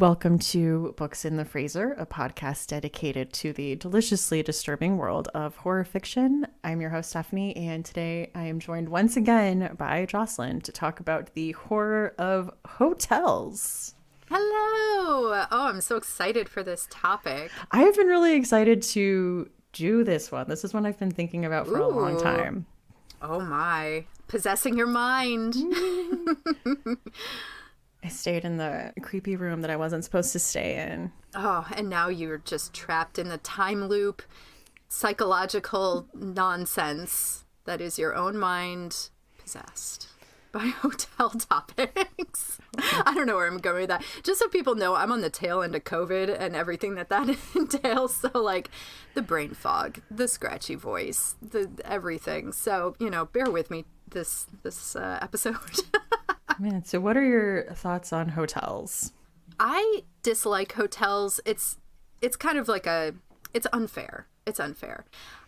Welcome to Books in the Freezer, a podcast dedicated to the deliciously disturbing world of horror fiction. I'm your host, Stephanie, and today I am joined once again by Jocelyn to talk about the horror of hotels. Hello! Oh, I'm so excited for this topic. I have been really excited to do this one. This is one I've been thinking about for a long time. Oh my. Possessing your mind. I stayed in the creepy room that I wasn't supposed to stay in. Oh, and now you're just trapped in the time loop, psychological nonsense that is your own mind possessed by hotel topics. I don't know where I'm going with that. Just so people know, I'm on the tail end of COVID and everything that entails. So, like, the brain fog, the scratchy voice, the everything. So, bear with me this episode. Man, so what are your thoughts on hotels? I dislike hotels. It's kind of like it's unfair. It's unfair.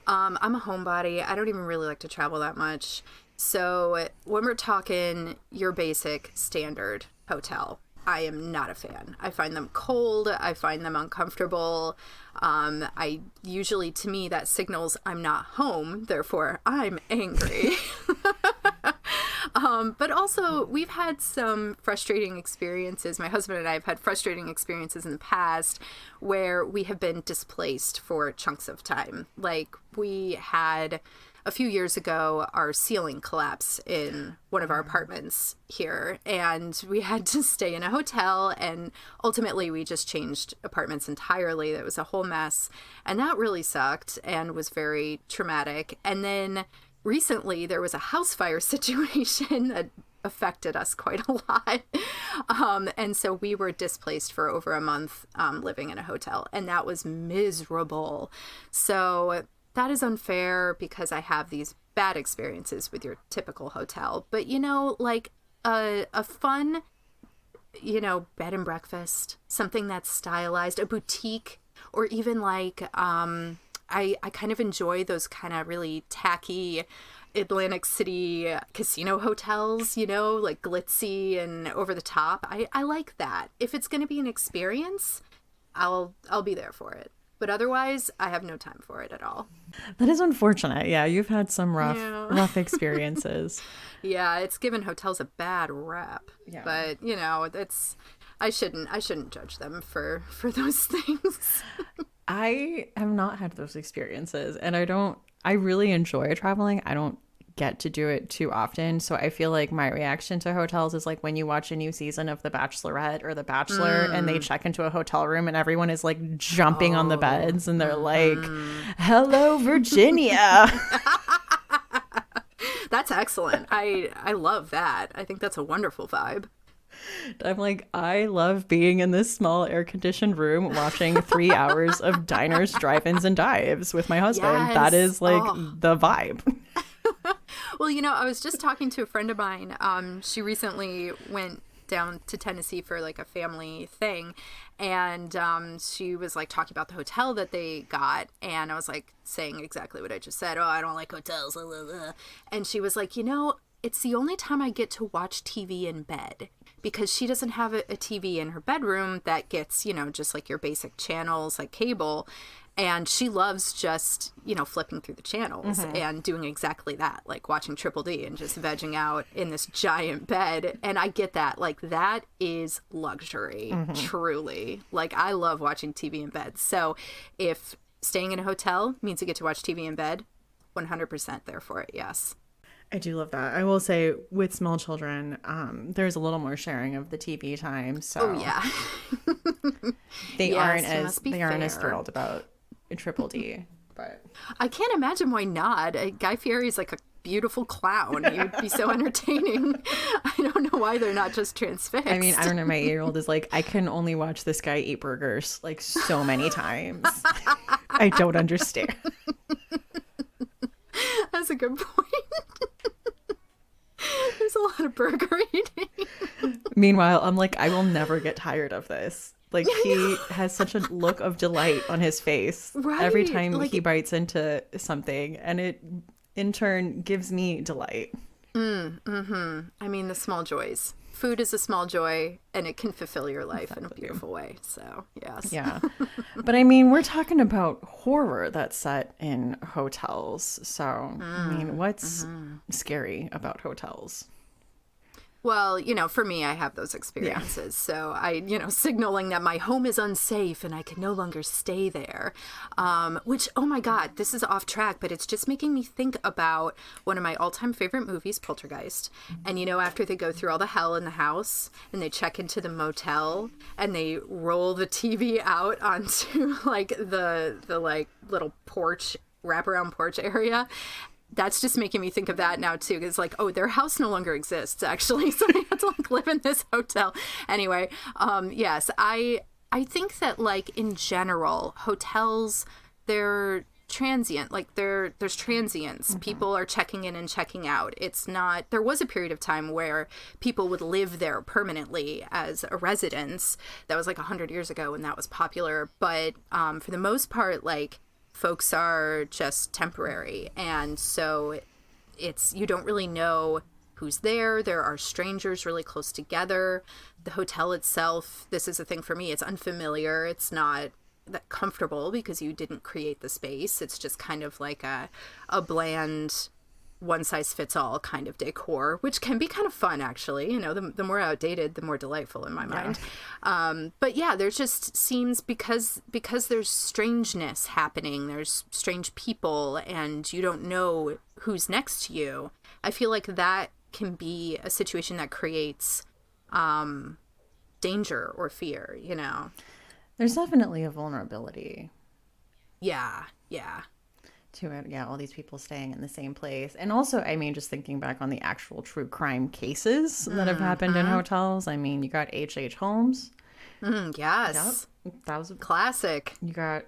I'm a homebody. I don't even really like to travel that much. So when we're talking your basic standard hotel, I am not a fan. I find them cold. I find them uncomfortable. To me, that signals I'm not home. Therefore, I'm angry. But also, we've had some frustrating experiences. My husband and I have had frustrating experiences in the past where we have been displaced for chunks of time. Like, we had a few years ago, our ceiling collapsed in one of our apartments here, and we had to stay in a hotel, and ultimately we just changed apartments entirely. That was a whole mess, and that really sucked and was very traumatic. And then recently there was a house fire situation that affected us quite a lot. And so we were displaced for over a month living in a hotel, and that was miserable. So that is unfair because I have these bad experiences with your typical hotel. But, like a fun, bed and breakfast, something that's stylized, a boutique, or even like I kind of enjoy those kind of really tacky Atlantic City casino hotels, like glitzy and over the top. I like that. If it's going to be an experience, I'll be there for it. But otherwise, I have no time for it at all. That is unfortunate. Yeah, you've had some rough experiences. Yeah, it's given hotels a bad rap. Yeah. But, I shouldn't judge them for those things. I have not had those experiences, and I really enjoy traveling. I don't get to do it too often, so I feel like my reaction to hotels is like when you watch a new season of The Bachelorette or The Bachelor and they check into a hotel room and everyone is like jumping on the beds and they're like, hello, Virginia. That's excellent. I love that. I think that's a wonderful vibe. I'm like, I love being in this small air-conditioned room watching 3 hours of diners, drive-ins, and dives with my husband. Yes. That is like the vibe. Well, I was just talking to a friend of mine. She recently went down to Tennessee for like a family thing, and she was like talking about the hotel that they got, and I was like saying exactly what I just said. Oh, I don't like hotels. Blah, blah, blah. And she was like, it's the only time I get to watch TV in bed, because she doesn't have a TV in her bedroom that gets, just like your basic channels like cable. And she loves just, flipping through the channels and doing exactly that, like watching Triple D and just vegging out in this giant bed. And I get that. Like, that is luxury, truly. Like, I love watching TV in bed. So if staying in a hotel means you get to watch TV in bed, 100% there for it, yes. I do love that. I will say, with small children, there's a little more sharing of the TV time. So yeah. they aren't as thrilled about Triple D. But I can't imagine why not. Guy Fieri is like a beautiful clown. He would be so entertaining. I don't know why they're not just transfixed. I mean, I don't know. My 8-year-old is like, I can only watch this guy eat burgers like so many times. I don't understand. That's a good point. There's a lot of burger eating. Meanwhile, I'm like, I will never get tired of this. Like, he has such a look of delight on his face every time he bites into something, and it in turn gives me delight. I mean, the small joys. Food is a small joy, and it can fulfill your life in a beautiful way. So, yes. Yeah. But I mean, we're talking about horror that's set in hotels. So, I mean, what's scary about hotels? Well, for me, I have those experiences. So signaling that my home is unsafe and I can no longer stay there. Which, oh my God, this is off track, but it's just making me think about one of my all-time favorite movies, Poltergeist. And, after they go through all the hell in the house and they check into the motel and they roll the TV out onto like the like little porch, wraparound porch area. That's just making me think of that now too. Because like, oh, their house no longer exists actually, so they had to like live in this hotel. Anyway, yes, I think that like in general, hotels, they're transient. Like there's transients. People are checking in and checking out. It's not. There was a period of time where people would live there permanently as a residence. That was like 100 years ago, and that was popular. But for the most part, like, folks are just temporary, and so you don't really know who's there. There are strangers really close together. The hotel itself, this is a thing for me, it's unfamiliar. It's not that comfortable because you didn't create the space. It's just kind of like a bland one-size-fits-all kind of decor, which can be kind of fun, actually. The more outdated, the more delightful in my mind. But yeah, there just seems, because there's strangeness happening, there's strange people, and you don't know who's next to you. I feel like that can be a situation that creates danger or fear, There's definitely a vulnerability. Yeah. To it, yeah, all these people staying in the same place. And also, I mean, just thinking back on the actual true crime cases that have happened in hotels. I mean, you got H.H. Holmes. Yes. Yep. That was a classic. You got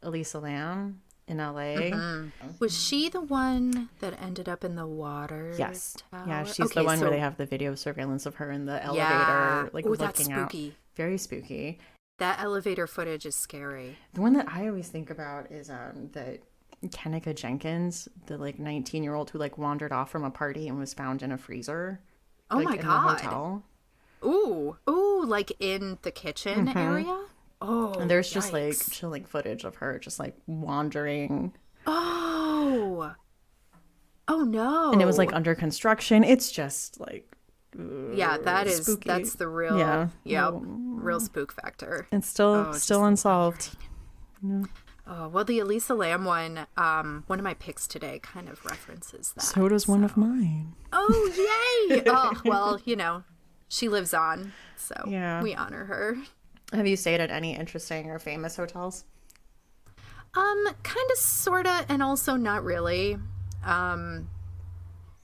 Elisa Lam in L.A. Was she the one that ended up in the water? Yes. tower? Yeah, she's the one where they have the video surveillance of her in the elevator, like looking that's spooky. out. Very spooky. That elevator footage is scary. The one that I always think about is that Kennica Jenkins, the like 19-year-old who like wandered off from a party and was found in a freezer. Oh, like, my in God. The hotel. Ooh, like in the kitchen area? Oh, and there's yikes. just like chilling footage of her just like wandering. Oh no. And it was like under construction. It's just like yeah, spooky. That's the real real spook factor. It's still unsolved. Yeah. Oh, well, the Elisa Lam one of my picks today kind of references that. So does one of mine. Oh, yay! Oh, well, she lives on, so we honor her. Have you stayed at any interesting or famous hotels? Kind of, sorta, and also not really.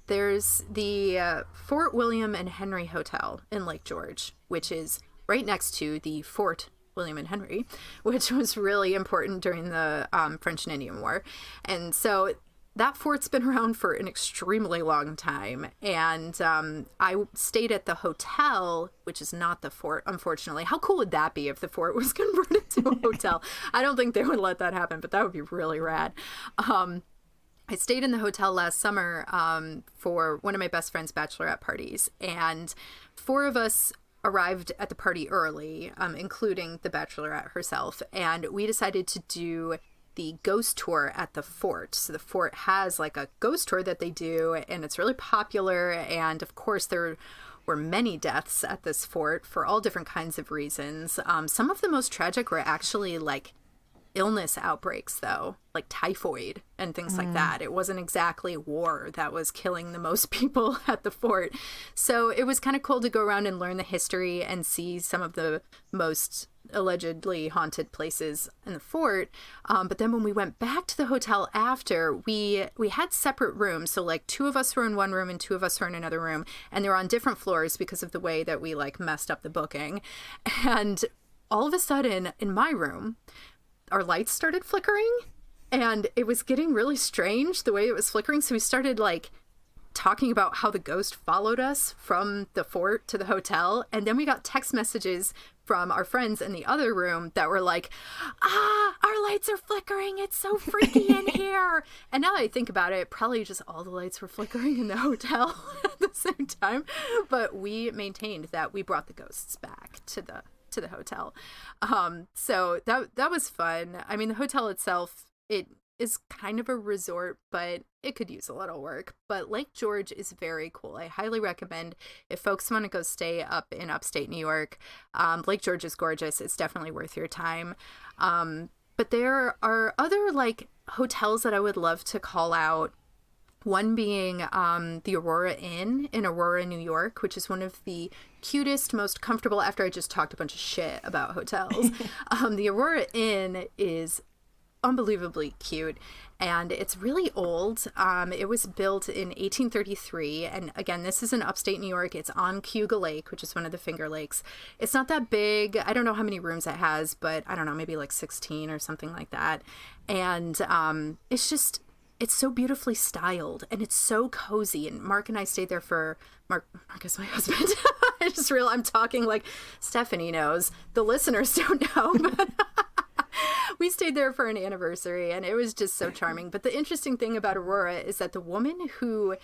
There's the Fort William and Henry Hotel in Lake George, which is right next to the Fort William and Henry, which was really important during the French and Indian War. And so that fort's been around for an extremely long time. And I stayed at the hotel, which is not the fort, unfortunately. How cool would that be if the fort was converted to a hotel? I don't think they would let that happen, but that would be really rad. I stayed in the hotel last summer for one of my best friend's bachelorette parties. And 4 of us arrived at the party early, including the bachelorette herself, and we decided to do the ghost tour at the fort. So the fort has like a ghost tour that they do, and it's really popular, and of course there were many deaths at this fort for all different kinds of reasons. Some of the most tragic were actually like illness outbreaks, though, like typhoid and things like that. It wasn't exactly war that was killing the most people at the fort. So it was kind of cool to go around and learn the history and see some of the most allegedly haunted places in the fort. But then when we went back to the hotel after, we had separate rooms. So like 2 of us were in one room and 2 of us were in another room, and they were on different floors because of the way that we like messed up the booking. And all of a sudden in my room, our lights started flickering, and it was getting really strange the way it was flickering. So we started like talking about how the ghost followed us from the fort to the hotel. And then we got text messages from our friends in the other room that were like, our lights are flickering. It's so freaky in here. And now that I think about it, probably just all the lights were flickering in the hotel at the same time. But we maintained that we brought the ghosts back to the hotel. So that was fun. I mean, the hotel itself, it is kind of a resort, but it could use a little work. But Lake George is very cool. I highly recommend if folks want to go stay up in upstate New York. Lake George is gorgeous. It's definitely worth your time. But there are other like hotels that I would love to call out. One being the Aurora Inn in Aurora, New York, which is one of the cutest, most comfortable, after I just talked a bunch of shit about hotels. The Aurora Inn is unbelievably cute, and it's really old. It was built in 1833, and again, this is in upstate New York. It's on Cayuga Lake, which is one of the Finger Lakes. It's not that big. I don't know how many rooms it has, but I don't know, maybe like 16 or something like that. And it's so beautifully styled, and it's so cozy. And Mark and I stayed there for Mark is my husband. I just realized I'm talking like Stephanie knows. The listeners don't know, but we stayed there for an anniversary, and it was just so charming. But the interesting thing about Aurora is that the woman who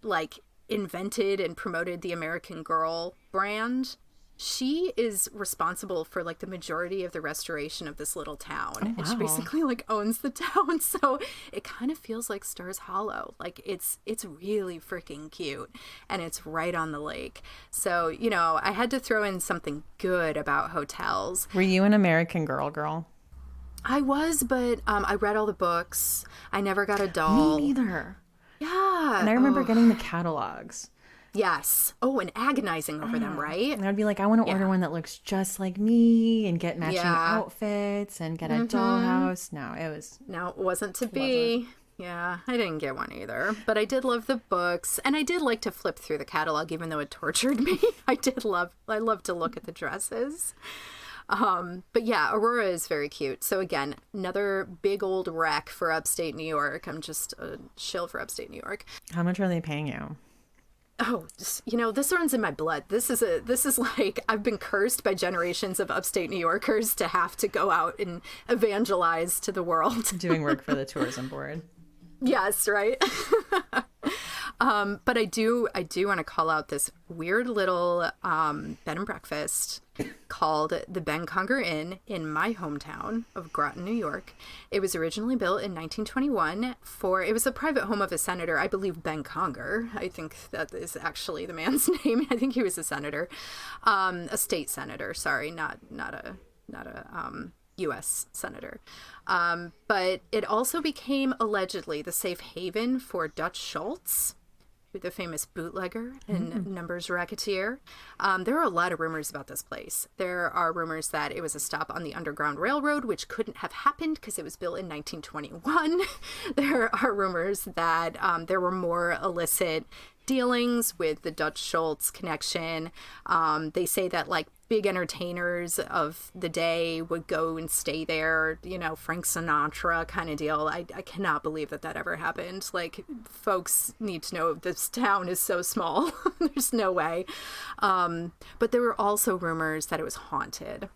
like invented and promoted the American Girl brand, she is responsible for like the majority of the restoration of this little town. Oh, wow. And she basically like owns the town. So it kind of feels like Stars Hollow. Like it's really freaking cute, and it's right on the lake. So, you know, I had to throw in something good about hotels. Were you an American Girl? I was, but I read all the books. I never got a doll. Me neither. Yeah. And I remember getting the catalogs. Yes. Oh, and agonizing over them, right? And I'd be like, I want to order one that looks just like me and get matching Yeah. outfits and get a dollhouse. No, it wasn't to be. Yeah, I didn't get one either. But I did love the books, and I did like to flip through the catalog, even though it tortured me. I love to look at the dresses. But yeah, Aurora is very cute. So again, another big old wreck for upstate New York. I'm just a shill for upstate New York. How much are they paying you? Oh, you know, this runs in my blood. This is like, I've been cursed by generations of upstate New Yorkers to have to go out and evangelize to the world. Doing work for the tourism board. Yes, right. But I do want to call out this weird little bed and breakfast called the Ben Conger Inn in my hometown of Groton, New York. It was originally built in 1921 it was a private home of a senator, I believe Ben Conger. I think that is actually the man's name. I think he was a senator, a state senator. Sorry, not a U.S. senator. But it also became allegedly the safe haven for Dutch Schultz, the famous bootlegger and numbers racketeer. There are a lot of rumors about this place. There are rumors that it was a stop on the Underground Railroad, which couldn't have happened because it was built in 1921. There are rumors that there were more illicit dealings with the Dutch Schultz connection. They say that like big entertainers of the day would go and stay there, you know, Frank Sinatra kind of deal. I cannot believe that ever happened. Like, folks need to know this town is so small. There's no way. But there were also rumors that it was haunted.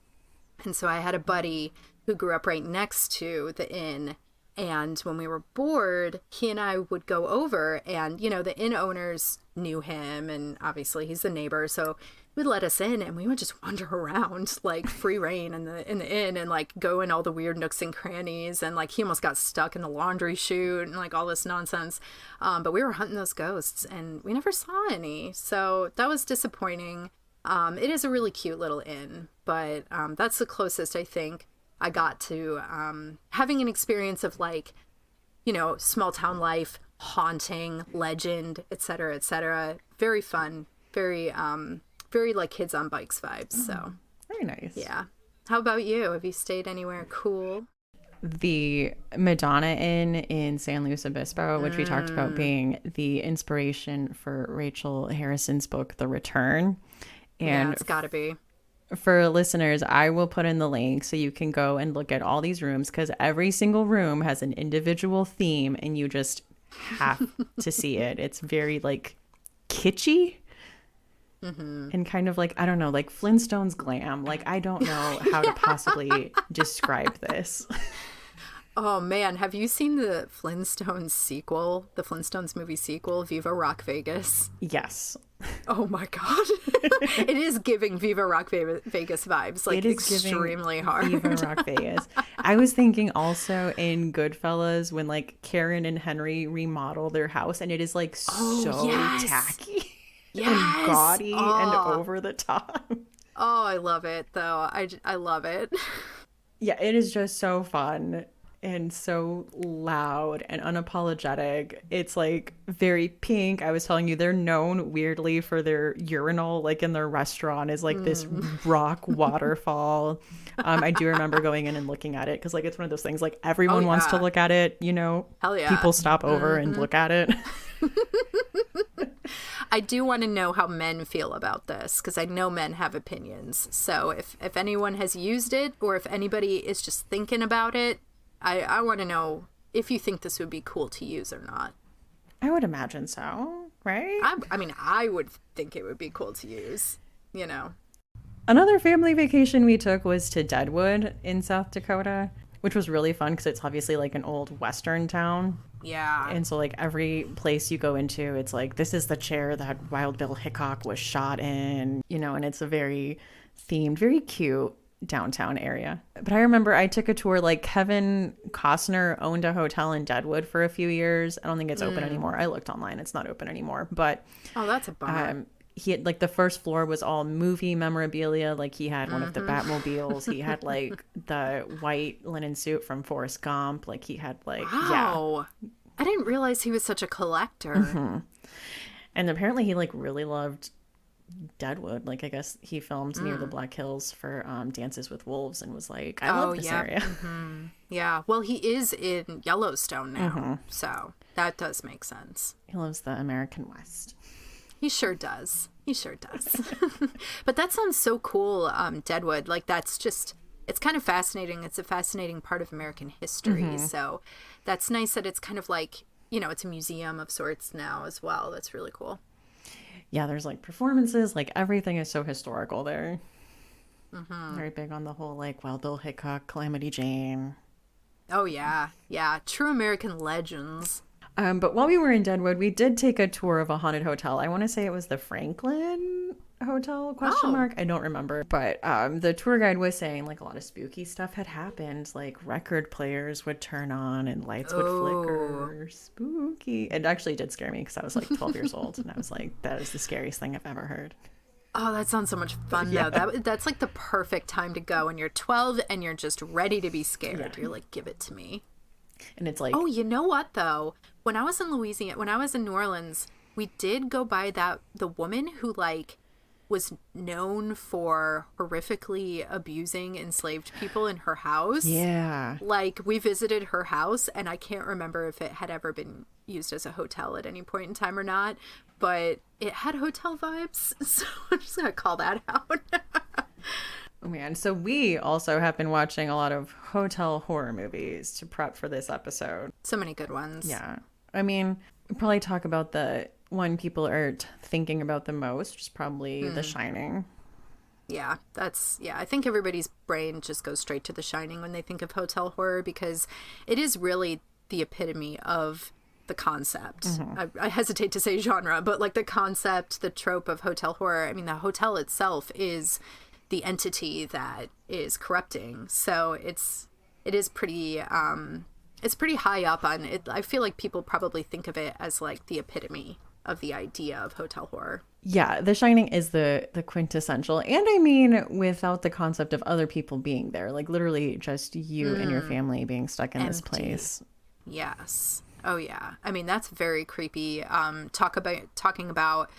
And so I had a buddy who grew up right next to the inn. And when we were bored, he and I would go over, and, you know, the inn owners knew him, and obviously he's the neighbor, so he would let us in, and we would just wander around like free reign in the inn, and like go in all the weird nooks and crannies, and like he almost got stuck in the laundry chute and like all this nonsense. But we were hunting those ghosts, and we never saw any, so that was disappointing. It is a really cute little inn, but that's the closest I think I got to having an experience of like, you know, small town life, haunting, legend, etc., etc. Very fun, very like kids on bikes vibes. So very nice. Yeah. How about you? Have you stayed anywhere cool? The Madonna Inn in San Luis Obispo, which we talked about being the inspiration for Rachel Harrison's book, The Return. And yeah, it's got to be. For listeners, I will put in the link so you can go and look at all these rooms, because every single room has an individual theme, and you just have to see it. It's very like kitschy. And kind of like, I don't know, like Flintstones glam. Like, I don't know how to possibly describe this. Oh man, have you seen the Flintstones sequel, the Flintstones movie sequel, Viva Rock Vegas? Yes. Oh my god. It is giving Viva Rock Vegas vibes, like It is extremely giving hard. Viva Rock Vegas. I was thinking also in Goodfellas when like Karen and Henry remodel their house and it is like so yes. tacky Yes. and gaudy and over the top. Oh, I love it though. I love it. Yeah, it is just so fun and so loud and unapologetic. It's like very pink. I was telling you, they're known weirdly for their urinal, like in their restaurant, is like this rock waterfall. I do remember going in and looking at it because like it's one of those things like everyone wants to look at it, you know. Hell yeah. People stop over and look at it. I do want to know how men feel about this because I know men have opinions. So if anyone has used it or if anybody is just thinking about it, I want to know if you think this would be cool to use or not. I would imagine so, right? I mean, I would think it would be cool to use, you know. Another family vacation we took was to Deadwood in South Dakota, which was really fun because it's obviously like an old Western town. Yeah. And so like every place you go into, it's like, this is the chair that Wild Bill Hickok was shot in, you know, and it's a very themed, very cute downtown area. But I remember I took a tour, like Kevin Costner owned a hotel in Deadwood for a few years. I don't think it's open anymore. I looked online. It's not open anymore. But oh, that's a bummer. he had like the first floor was all movie memorabilia. Like he had one of the Batmobiles. He had like the white linen suit from Forrest Gump. Like he had like, wow. Yeah. I didn't realize he was such a collector. And apparently he like really loved Deadwood. Like I guess he filmed near the Black Hills for Dances with Wolves and was like, I love this area. Yeah. Well, he is in Yellowstone now. So that does make sense. He loves the American West. He sure does. He sure does. But that sounds so cool, Deadwood. Like that's just, it's kind of fascinating. It's a fascinating part of American history. So that's nice that it's kind of like, you know, it's a museum of sorts now as well. That's really cool. Yeah, there's like performances, like everything is so historical there. Very big on the whole like Wild Bill Hickok, Calamity Jane. Oh yeah. Yeah. True American legends. But while we were in Deadwood, we did take a tour of a haunted hotel. I want to say it was the Franklin Hotel, question mark. I don't remember. But the tour guide was saying like a lot of spooky stuff had happened. Like record players would turn on and lights would flicker. Spooky. It actually did scare me because I was like 12 years old. And I was like, that is the scariest thing I've ever heard. Oh, that sounds so much fun, though. That's like the perfect time to go when you're 12 and you're just ready to be scared. Yeah. You're like, give it to me. And it's like... Oh, you know what, though? When I was in New Orleans, we did go by the woman who, like, was known for horrifically abusing enslaved people in her house. Yeah. Like, we visited her house, and I can't remember if it had ever been used as a hotel at any point in time or not, but it had hotel vibes, so I'm just going to call that out. Oh man, so we also have been watching a lot of hotel horror movies to prep for this episode. So many good ones. Yeah. I mean, we'll probably talk about the one people are thinking about the most, which is probably The Shining. Yeah, I think everybody's brain just goes straight to The Shining when they think of hotel horror because it is really the epitome of the concept. I hesitate to say genre, but like the concept, the trope of hotel horror. I mean, the hotel itself is the entity that is corrupting. So it is pretty it's pretty high up on it. I feel like people probably think of it as like the epitome of the idea of hotel horror. Yeah, The Shining is the quintessential. And I mean, without the concept of other people being there, like literally just you and your family being stuck in this place. Yes. Oh yeah. I mean, that's very creepy. Talking about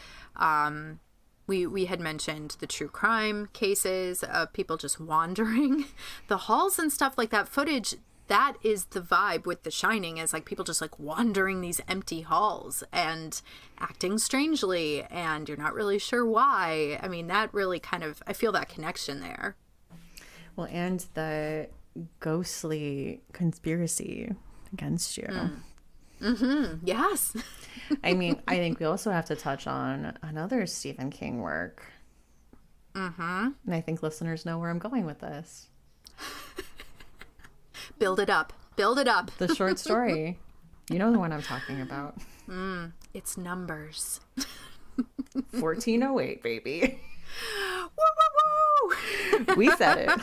we had mentioned the true crime cases of people just wandering the halls and stuff like that. Footage, that is the vibe with The Shining, is like people just like wandering these empty halls and acting strangely, and you're not really sure why. I mean, that really kind of, I feel that connection there. Well, and the ghostly conspiracy against you. Yes. I mean, I think we also have to touch on another Stephen King work. And I think listeners know where I'm going with this. Build it up. Build it up. The short story. You know the one I'm talking about. It's Numbers. 1408, baby. Woo, woo, woo! We said it.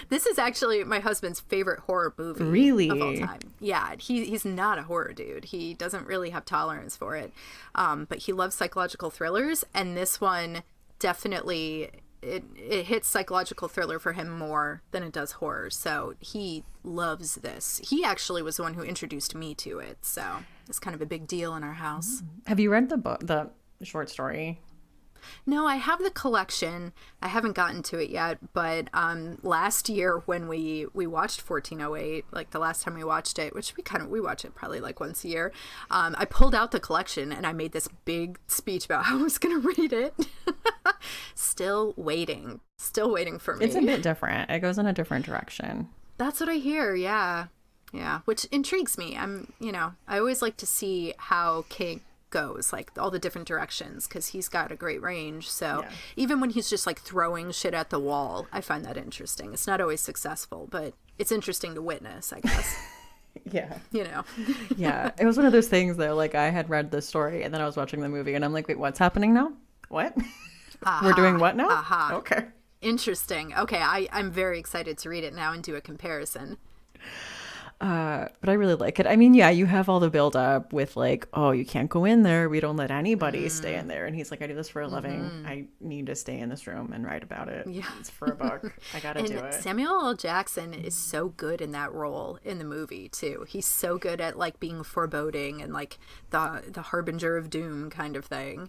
This is actually my husband's favorite horror movie Really? of all time. Yeah, he's not a horror dude. He doesn't really have tolerance for it. But he loves psychological thrillers, and this one definitely it hits psychological thriller for him more than it does horror. So he loves this. He actually was the one who introduced me to it. So it's kind of a big deal in our house. Have you read the book, the short story? No, I have the collection. I haven't gotten to it yet, but last year when we watched 1408, like the last time we watched it, which we watch it probably like once a year, I pulled out the collection and I made this big speech about how I was going to read it. Still waiting for me. It's a bit different. It goes in a different direction. That's what I hear. Yeah, which intrigues me. I always like to see how King goes, like all the different directions, because he's got a great range. So even when he's just like throwing shit at the wall, I find that interesting. It's not always successful, but it's interesting to witness, I guess. Yeah. Yeah, it was one of those things that like I had read the story and then I was watching the movie and I'm like, wait, what's happening now? What? We're doing what now? Okay. Interesting. Okay, I'm very excited to read it now and do a comparison. But I really like it. I mean, yeah, you have all the build up with like, oh, you can't go in there. We don't let anybody stay in there. And he's like, I do this for a living. I need to stay in this room and write about it. Yeah. It's for a book. I gotta do it. Samuel L. Jackson is so good in that role in the movie too. He's so good at like being foreboding and like the harbinger of doom kind of thing.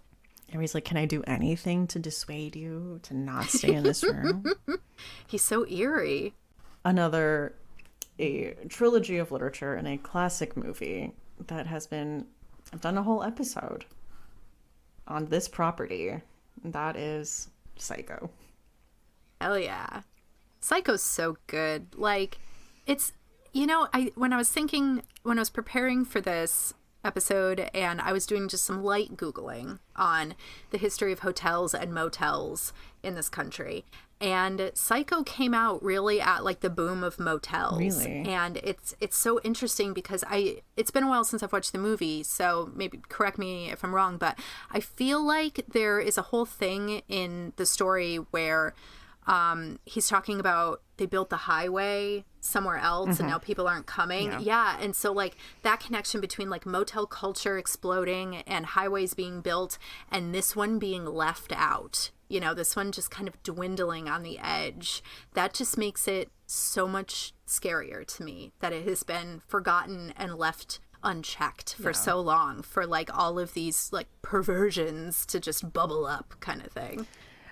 And he's like, can I do anything to dissuade you to not stay in this room? He's so eerie. A trilogy of literature and a classic movie that has been, I've done a whole episode on this property. That is Psycho. Hell yeah. Psycho's so good. Like, it's, when I was preparing for this episode and I was doing just some light Googling on the history of hotels and motels in this country. And Psycho came out really at like the boom of motels. Really? And it's so interesting because it's been a while since I've watched the movie, so maybe correct me if I'm wrong, but I feel like there is a whole thing in the story where he's talking about they built the highway somewhere else and now people aren't coming. Yeah. And so like that connection between like motel culture exploding and highways being built and this one being left out, this one just kind of dwindling on the edge, that just makes it so much scarier to me that it has been forgotten and left unchecked for so long, for like all of these like perversions to just bubble up kind of thing.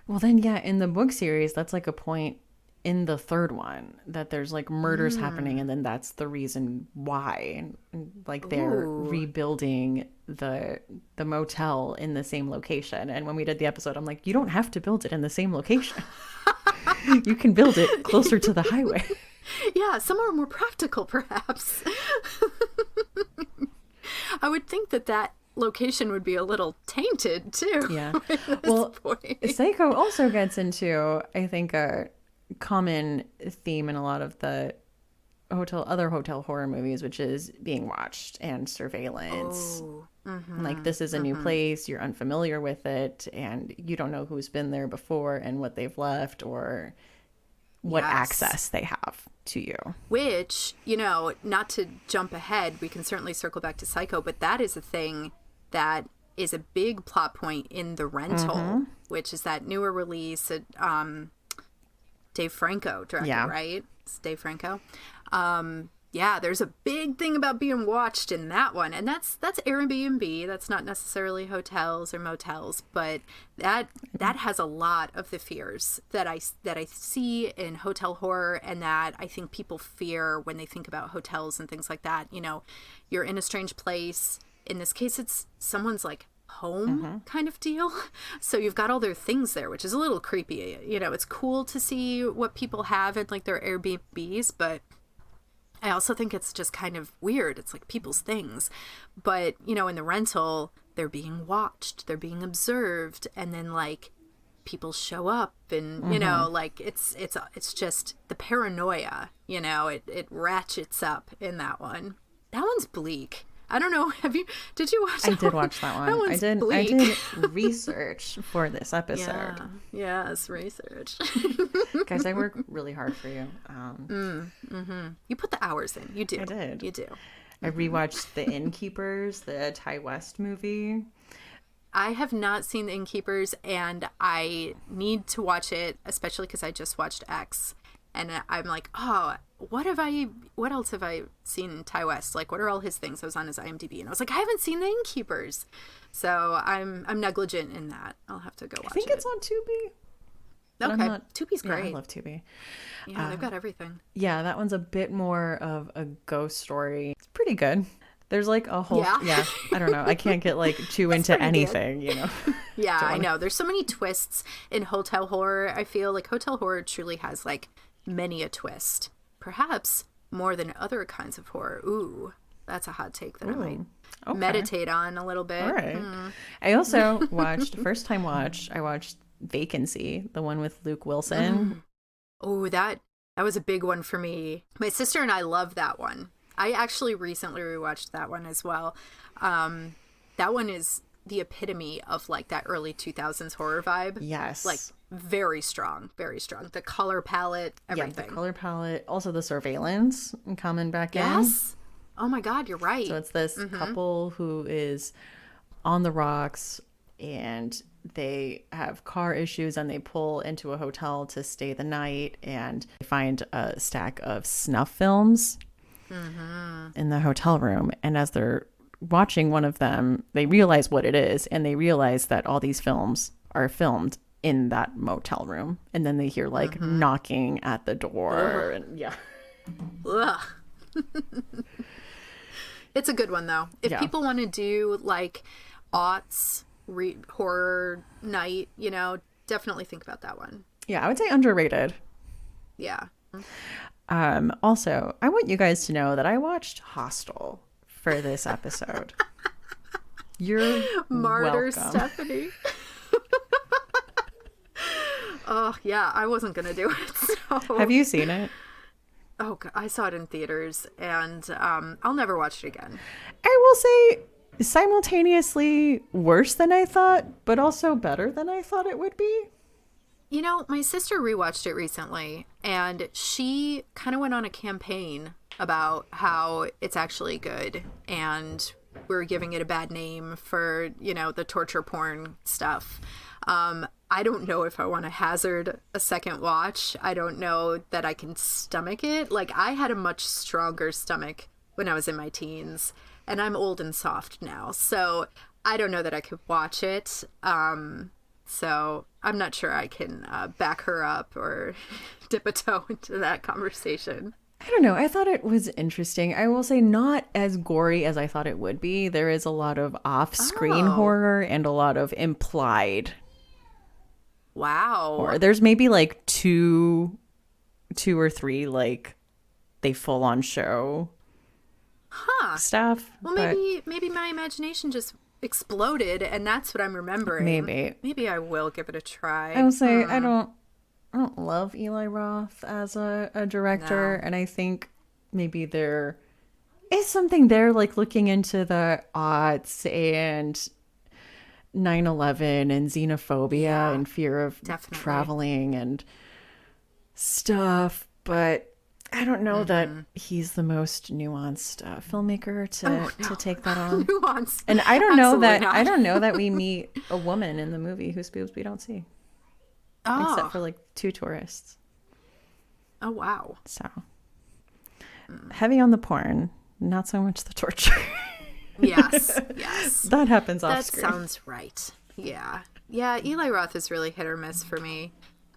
Well, then, yeah, in the book series, that's like a point in the third one that there's like murders happening, and then that's the reason why. And like they're rebuilding the motel in the same location. And when we did the episode, I'm like, you don't have to build it in the same location. You can build it closer to the highway. Yeah, somewhere more practical, perhaps. I would think that location would be a little tainted too. Yeah. Well, Psycho also gets into, I think, a common theme in a lot of the other hotel horror movies, which is being watched and surveillance. Like, this is a new place, you're unfamiliar with it, and you don't know who's been there before and what they've left or what access they have to you. Which, not to jump ahead, we can certainly circle back to Psycho, but that is a thing that is a big plot point in The Rental, which is that newer release that Dave Franco directed, right? It's Dave Franco. There's a big thing about being watched in that one, and that's Airbnb. That's not necessarily hotels or motels, but that has a lot of the fears that I see in hotel horror, and that I think people fear when they think about hotels and things like that. You're in a strange place. In this case, it's someone's like home kind of deal. So you've got all their things there, which is a little creepy. It's cool to see what people have in like their Airbnbs, but I also think it's just kind of weird. It's like people's things. But, you know, in the rental, they're being watched, they're being observed, and then like people show up and, you know, like it's just the paranoia, you know, it ratchets up in that one. That one's bleak. I don't know. Did you watch that I did watch that one. That one's bleak. I did research for this episode. Yeah. Yes, research. Guys, I work really hard for you. You put the hours in. You do. I did. You do. I rewatched The Innkeepers, the Ty West movie. I have not seen The Innkeepers, and I need to watch it, especially because I just watched X. And I'm like, oh, what else have I seen Ty West? Like, what are all his things? I was on his IMDb, and I was like, I haven't seen The Innkeepers. So I'm negligent in that. I'll have to go watch it. I think it's on Tubi. Okay. Tubi's great. I love Tubi. Yeah, they've got everything. Yeah, that one's a bit more of a ghost story. It's pretty good. There's like a whole... Yeah, I don't know. I can't get like too into anything, you know? Yeah, I know. There's so many twists in hotel horror. I feel like hotel horror truly has like many a twist. Perhaps more than other kinds of horror. Ooh, that's a hot take that I might meditate on a little bit. All right. I also watched, first time watch, I watched Vacancy, the one with Luke Wilson. Oh, that was a big one for me. My sister and I love that one. I actually recently rewatched that one as well. That one is the epitome of like that early 2000s horror vibe. Yes. Like very strong, very strong. The color palette, everything. Yeah, the color palette. Also the surveillance coming back in. Yes. Oh my God, you're right. So it's this couple who is on the rocks and they have car issues and they pull into a hotel to stay the night and they find a stack of snuff films in the hotel room. And as they're watching one of them, they realize what it is, and they realize that all these films are filmed in that motel room. And then they hear like knocking at the door. And Ugh. It's a good one though. If people want to do like aughts horror night, you know, definitely think about that one. Yeah, I would say underrated. Yeah. Also, I want you guys to know that I watched Hostel for this episode. You're Martyr welcome. Stephanie. Oh, yeah, I wasn't going to do it. So. Have you seen it? Oh, God, I saw it in theaters, and I'll never watch it again. I will say simultaneously worse than I thought, but also better than I thought it would be. You know, my sister rewatched it recently, and she kind of went on a campaign about how it's actually good, and we're giving it a bad name for, you know, the torture porn stuff. I don't know if I want to hazard a second watch. I don't know that I can stomach it. Like, I had a much stronger stomach when I was in my teens, and I'm old and soft now, so I don't know that I could watch it. So I'm not sure I can back her up or dip a toe into that conversation. I don't know. I thought it was interesting. I will say not as gory as I thought it would be. There is a lot of off-screen horror and a lot of implied horror. There's maybe like two or three like they full on show stuff. Well, maybe my imagination just exploded and that's what I'm remembering. Maybe I will give it a try. I will say I don't love Eli Roth as a director, and I think maybe there is something there, like looking into the aughts and 9/11 and xenophobia and fear of traveling and stuff, but I don't know that he's the most nuanced filmmaker to take that on. Nuanced. And I don't know that we meet a woman in the movie whose boobs we don't see. Except for like 2 tourists. Oh wow. So heavy on the porn, not so much the torture. Yes. That happens off screen. That sounds right. Yeah. Eli Roth is really hit or miss for me.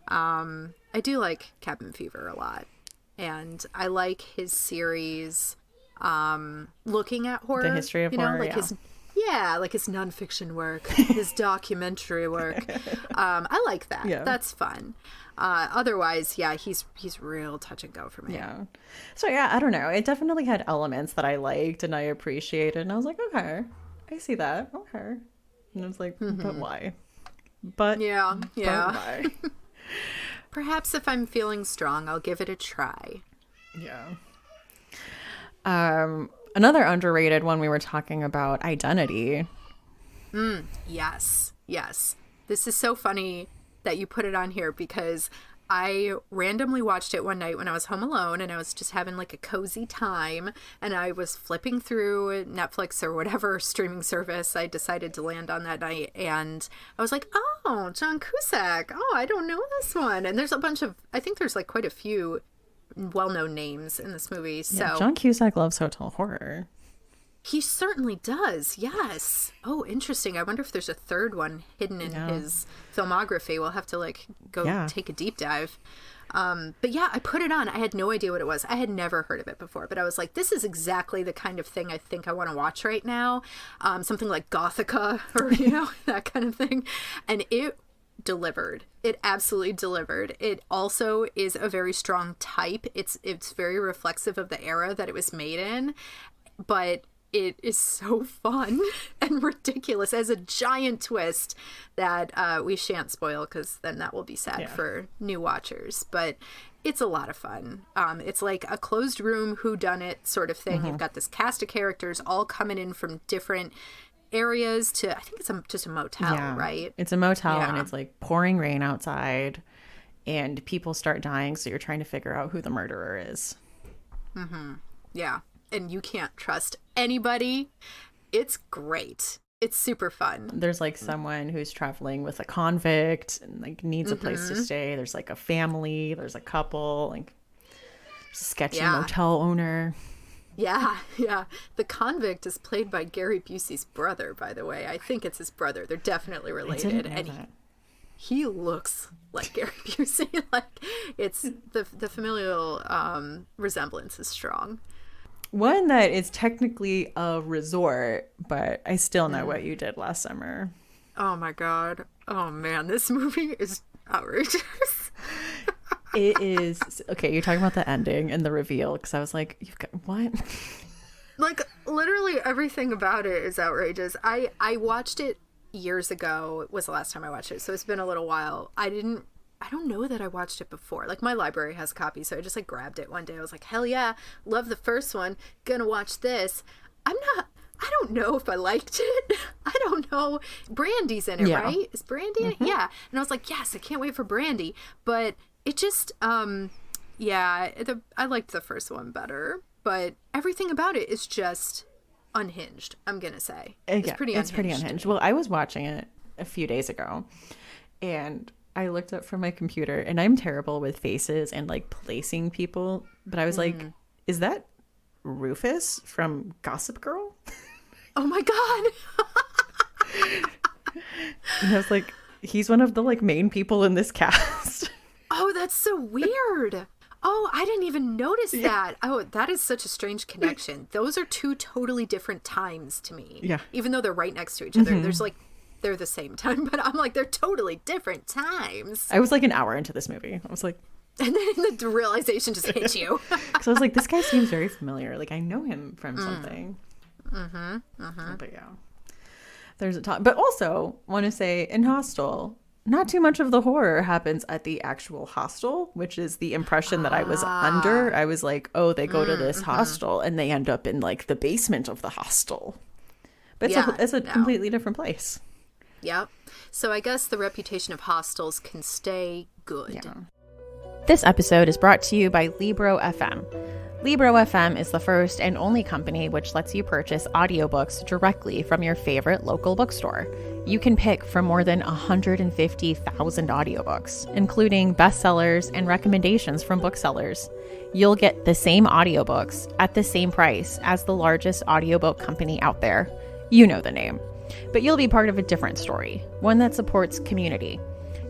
I do like Cabin Fever a lot, and I like his series looking at horror. The history of horror, like Yeah, like his nonfiction work, his documentary work. I like that. Yeah. That's fun. Otherwise, yeah, he's real touch and go for me. Yeah. So yeah, I don't know. It definitely had elements that I liked and I appreciated, and I was like, okay, I see that. Okay. And I was like, but why? But yeah. But why? Perhaps if I'm feeling strong, I'll give it a try. Yeah. Another underrated one, we were talking about Identity. Yes. This is so funny that you put it on here because I randomly watched it one night when I was home alone and I was just having like a cozy time, and I was flipping through Netflix or whatever streaming service I decided to land on that night, and I was like, oh, John Cusack. Oh, I don't know this one. And there's a bunch of, I think there's like quite a few well-known names in this movie. Yeah, so John Cusack loves hotel horror. He certainly does. Yes. Oh, interesting. I wonder if there's a third one hidden in his filmography. We'll have to like go take a deep dive. But yeah, I put it on. I had no idea what it was. I had never heard of it before, but I was like, this is exactly the kind of thing I think I want to watch right now. Something like Gothica or, that kind of thing. And it delivered. It absolutely delivered. It also is a very strong type. It's very reflexive of the era that it was made in, but it is so fun and ridiculous. It has a giant twist that we shan't spoil because then that will be sad for new watchers. But it's a lot of fun. It's like a closed room whodunit sort of thing. You've got this cast of characters all coming in from different areas to, I think it's just a motel, right? It's a motel and it's like pouring rain outside and people start dying. So you're trying to figure out who the murderer is. Yeah. And you can't trust anybody. It's great. It's super fun. There's like someone who's traveling with a convict and like needs a place to stay. There's like a family. There's a couple. Like there's a sketchy motel owner. Yeah. The convict is played by Gary Busey's brother, by the way. I think it's his brother. They're definitely related. I didn't know that. He looks like Gary Busey. Like it's the familial resemblance is strong. One that is technically a resort, but I still know what you did last summer. Oh my God. Oh man, this movie is outrageous. It is. Okay, you're talking about the ending and the reveal, because I was like, you've got what? Like literally everything about it is outrageous. I watched it years ago. It was the last time I watched it, so it's been a little while. I don't know that I watched it before. Like my library has copies, so I just like grabbed it one day. I was like, hell yeah, love the first one. Gonna watch this. I don't know if I liked it. I don't know. Brandy's in it, right? Is Brandy in it? Yeah. And I was like, yes, I can't wait for Brandy. But it just, I liked the first one better. But everything about it is just unhinged, I'm gonna say. It's pretty unhinged. Well, I was watching it a few days ago, and I looked up from my computer, and I'm terrible with faces and like placing people, but I was like, is that Rufus from Gossip Girl? Oh my God. And I was like, he's one of the like main people in this cast. Oh, that's so weird. Oh, I didn't even notice that. Oh, that is such a strange connection. Those are two totally different times to me. Yeah. Even though they're right next to each other. There's like, they're the same time, but I'm like, they're totally different times. I was like an hour into this movie. I was like... And then the realization just hit you. So I was like, this guy seems very familiar. Like, I know him from something. But yeah. There's a ton. But also, want to say, in Hostel, not too much of the horror happens at the actual hostel, which is the impression that I was under. I was like, oh, they go to this hostel, and they end up in, like, the basement of the hostel. But it's a completely different place. Yep. So I guess the reputation of hostels can stay good. Yeah. This episode is brought to you by Libro FM. Libro FM is the first and only company which lets you purchase audiobooks directly from your favorite local bookstore. You can pick from more than 150,000 audiobooks, including bestsellers and recommendations from booksellers. You'll get the same audiobooks at the same price as the largest audiobook company out there. You know the name. But you'll be part of a different story, one that supports community.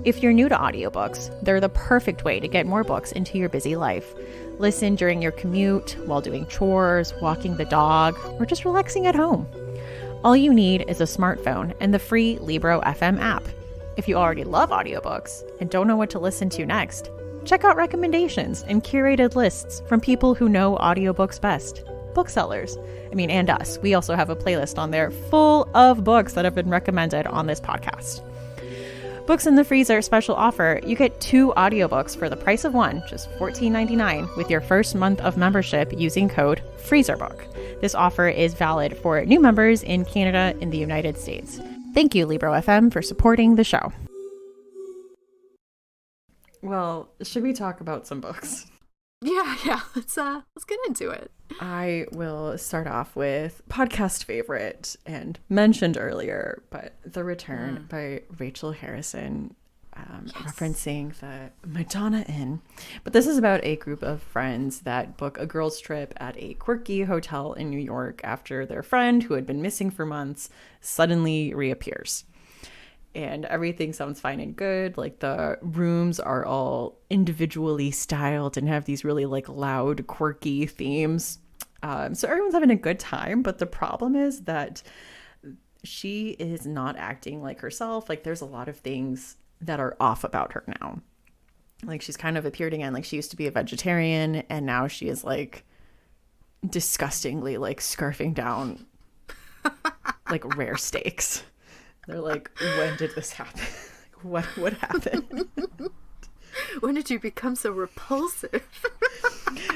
If you're new to audiobooks, they're the perfect way to get more books into your busy life. Listen during your commute, while doing chores, walking the dog, or just relaxing at home. All you need is a smartphone and the free Libro FM app. If you already love audiobooks and don't know what to listen to next, check out recommendations and curated lists from people who know audiobooks best. Booksellers. And us. We also have a playlist on there full of books that have been recommended on this podcast. Books in the Freezer special offer. You get 2 audiobooks for the price of one, just $14.99, with your first month of membership using code FreezerBook. This offer is valid for new members in Canada and the United States. Thank you, Libro FM, for supporting the show. Well, should we talk about some books? Yeah. Let's get into it. I will start off with podcast favorite and mentioned earlier, but The Return by Rachel Harrison, referencing the Madonna Inn. But this is about a group of friends that book a girls' trip at a quirky hotel in New York after their friend, who had been missing for months, suddenly reappears. And everything sounds fine and good. Like, the rooms are all individually styled and have these really loud, quirky themes. So everyone's having a good time. But the problem is that she is not acting like herself. Like, there's a lot of things that are off about her now. Like, she's kind of appeared again. Like, she used to be a vegetarian, and now she is disgustingly scarfing down rare steaks. They're like, when did this happen? What happened? When did you become so repulsive?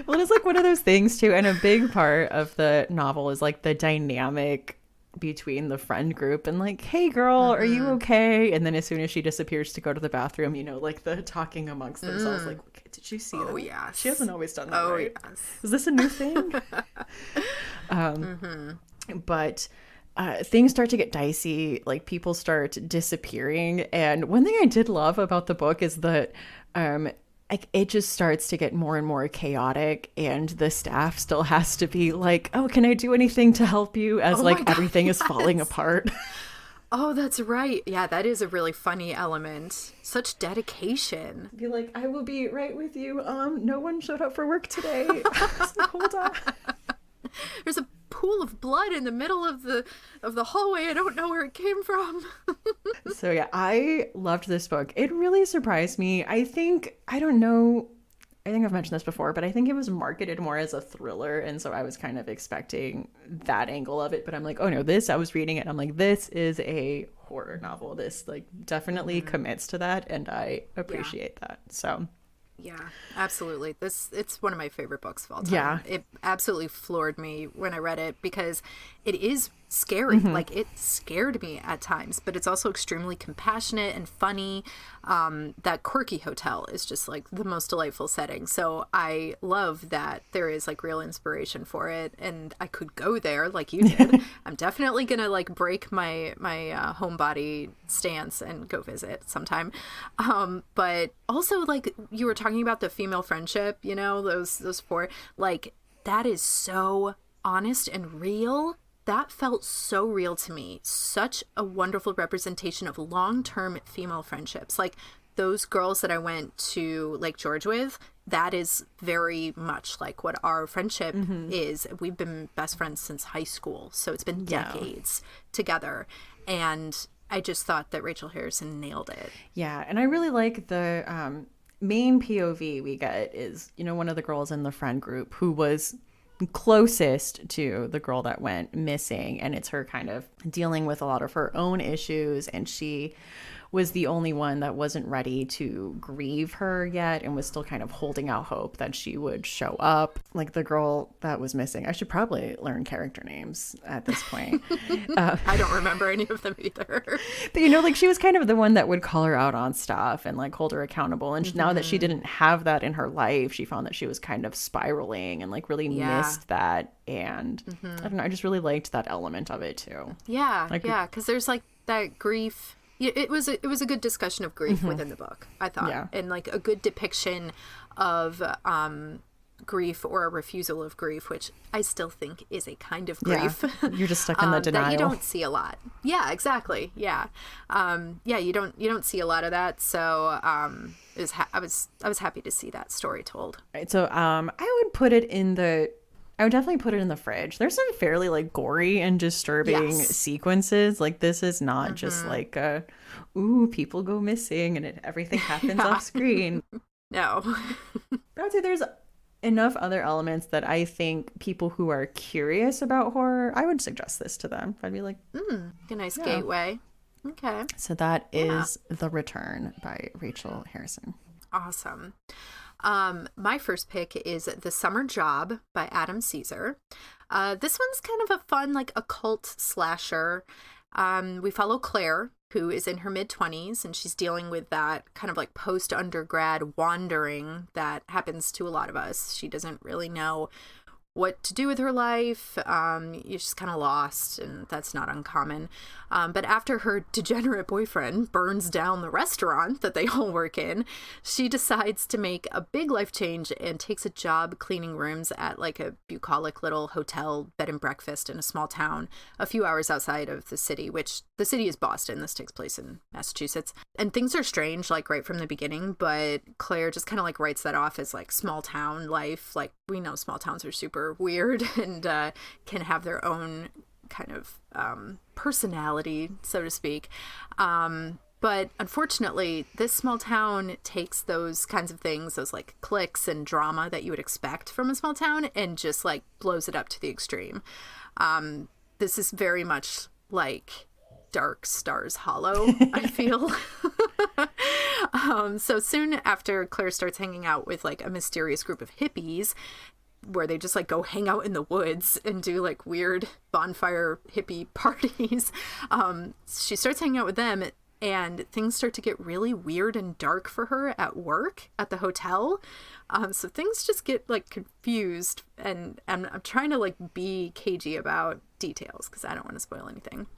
Well, it's one of those things too. And a big part of the novel is the dynamic between the friend group and hey girl, are you okay? And then as soon as she disappears to go to the bathroom, the talking amongst themselves, did you see that? Oh, yes. She hasn't always done that, right? Yes. Is this a new thing? But things start to get dicey. People start disappearing. And one thing I did love about the book is that it just starts to get more and more chaotic, and the staff still has to be oh, can I do anything to help you, as everything is falling apart. Oh, that's right. Yeah, that is a really funny element. Such dedication. Be I will be right with you. No one showed up for work today. Hold on. There's a pool of blood in the middle of the hallway. I don't know where it came from. So yeah, I loved this book. It really surprised me. I think I've mentioned this before, but I think it was marketed more as a thriller, and so I was kind of expecting that angle of it. But I'm oh no, I was reading it and I'm this is a horror novel. This definitely commits to that, and I appreciate that. So yeah, absolutely. It's one of my favorite books of all time. Yeah. It absolutely floored me when I read it, because it is scary. It scared me at times, but it's also extremely compassionate and funny. That quirky hotel is just the most delightful setting. So I love that there is real inspiration for it, and I could go there like you did. I'm definitely gonna break my homebody stance and go visit sometime. But also you were talking about the female friendship, those 4, that is so honest and real. That felt so real to me. Such a wonderful representation of long-term female friendships. Those girls that I went to Lake George with, that is very much what our friendship is. We've been best friends since high school, so it's been decades together. And I just thought that Rachel Harrison nailed it. Yeah, and I really like the main POV we get is, one of the girls in the friend group who was closest to the girl that went missing, and it's her kind of dealing with a lot of her own issues, and she was the only one that wasn't ready to grieve her yet and was still kind of holding out hope that she would show up. The girl that was missing, I should probably learn character names at this point. I don't remember any of them either. But she was kind of the one that would call her out on stuff and hold her accountable, and now that she didn't have that in her life, she found that she was kind of spiraling and really missed that. And I don't know, I just really liked that element of it too. Yeah, because there's that grief. It was a good discussion of grief within the book, I thought, and a good depiction of grief, or a refusal of grief, which I still think is a kind of grief. Yeah. You're just stuck in the denial that you don't see a lot. Yeah, exactly. Yeah, you don't see a lot of that. So I was happy to see that story told. Right. So I would put it in the I would definitely put it in the fridge. There's some fairly like gory and disturbing Yes. sequences. Like this is not just like ooh, people go missing and everything happens Yeah. off screen. No. I would say there's enough other elements that I think people who are curious about horror, I would suggest this to them. I'd be like, A nice yeah. gateway. Okay. So that Yeah. is The Return by Rachel Harrison. Awesome. My first pick is The Summer Job by Adam Caesar. This one's kind of a fun, like, occult slasher. We follow Claire, who is in her mid-20s, and she's dealing with that kind of like post-undergrad wandering that happens to a lot of us. She doesn't really know what to do with her life. You're just kind of lost, and that's not uncommon. But after her degenerate boyfriend burns down the restaurant that they all work in, she decides to make a big life change and takes a job cleaning rooms at like a bucolic little hotel bed and breakfast in a small town a few hours outside of the city, which the city is Boston. This takes place in Massachusetts. And things are strange, like right from the beginning, but Claire just kind of like writes that off as like small town life. Like we know small towns are super weird and can have their own kind of personality, so to speak. But unfortunately, this small town takes those kinds of things, those like cliques and drama that you would expect from a small town, and just like blows it up to the extreme. This is very much like Dark Stars Hollow, I feel. So soon after Claire starts hanging out with like a mysterious group of hippies, where they just like go hang out in the woods and do like weird bonfire hippie parties. She starts hanging out with them, and things start to get really weird and dark for her at work at the hotel. So things just get like confused, and I'm trying to like be cagey about details because I don't want to spoil anything.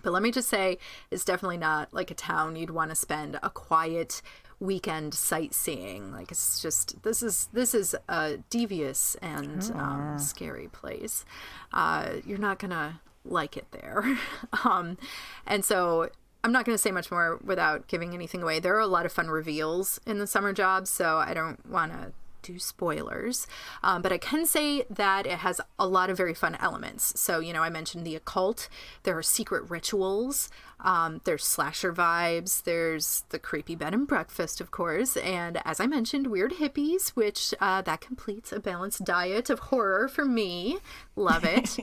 But let me just say, it's definitely not like a town you'd want to spend a quiet weekend sightseeing. Like it's just this is a devious and scary place. You're not gonna like it there. And so I'm not going to say much more without giving anything away. There are a lot of fun reveals in The Summer Job, so I don't want to do spoilers. But I can say that it has a lot of very fun elements. So, you know, I mentioned the occult. There are secret rituals. There's slasher vibes. There's the creepy bed and breakfast, of course. And as I mentioned, weird hippies, which that completes a balanced diet of horror for me. Love it.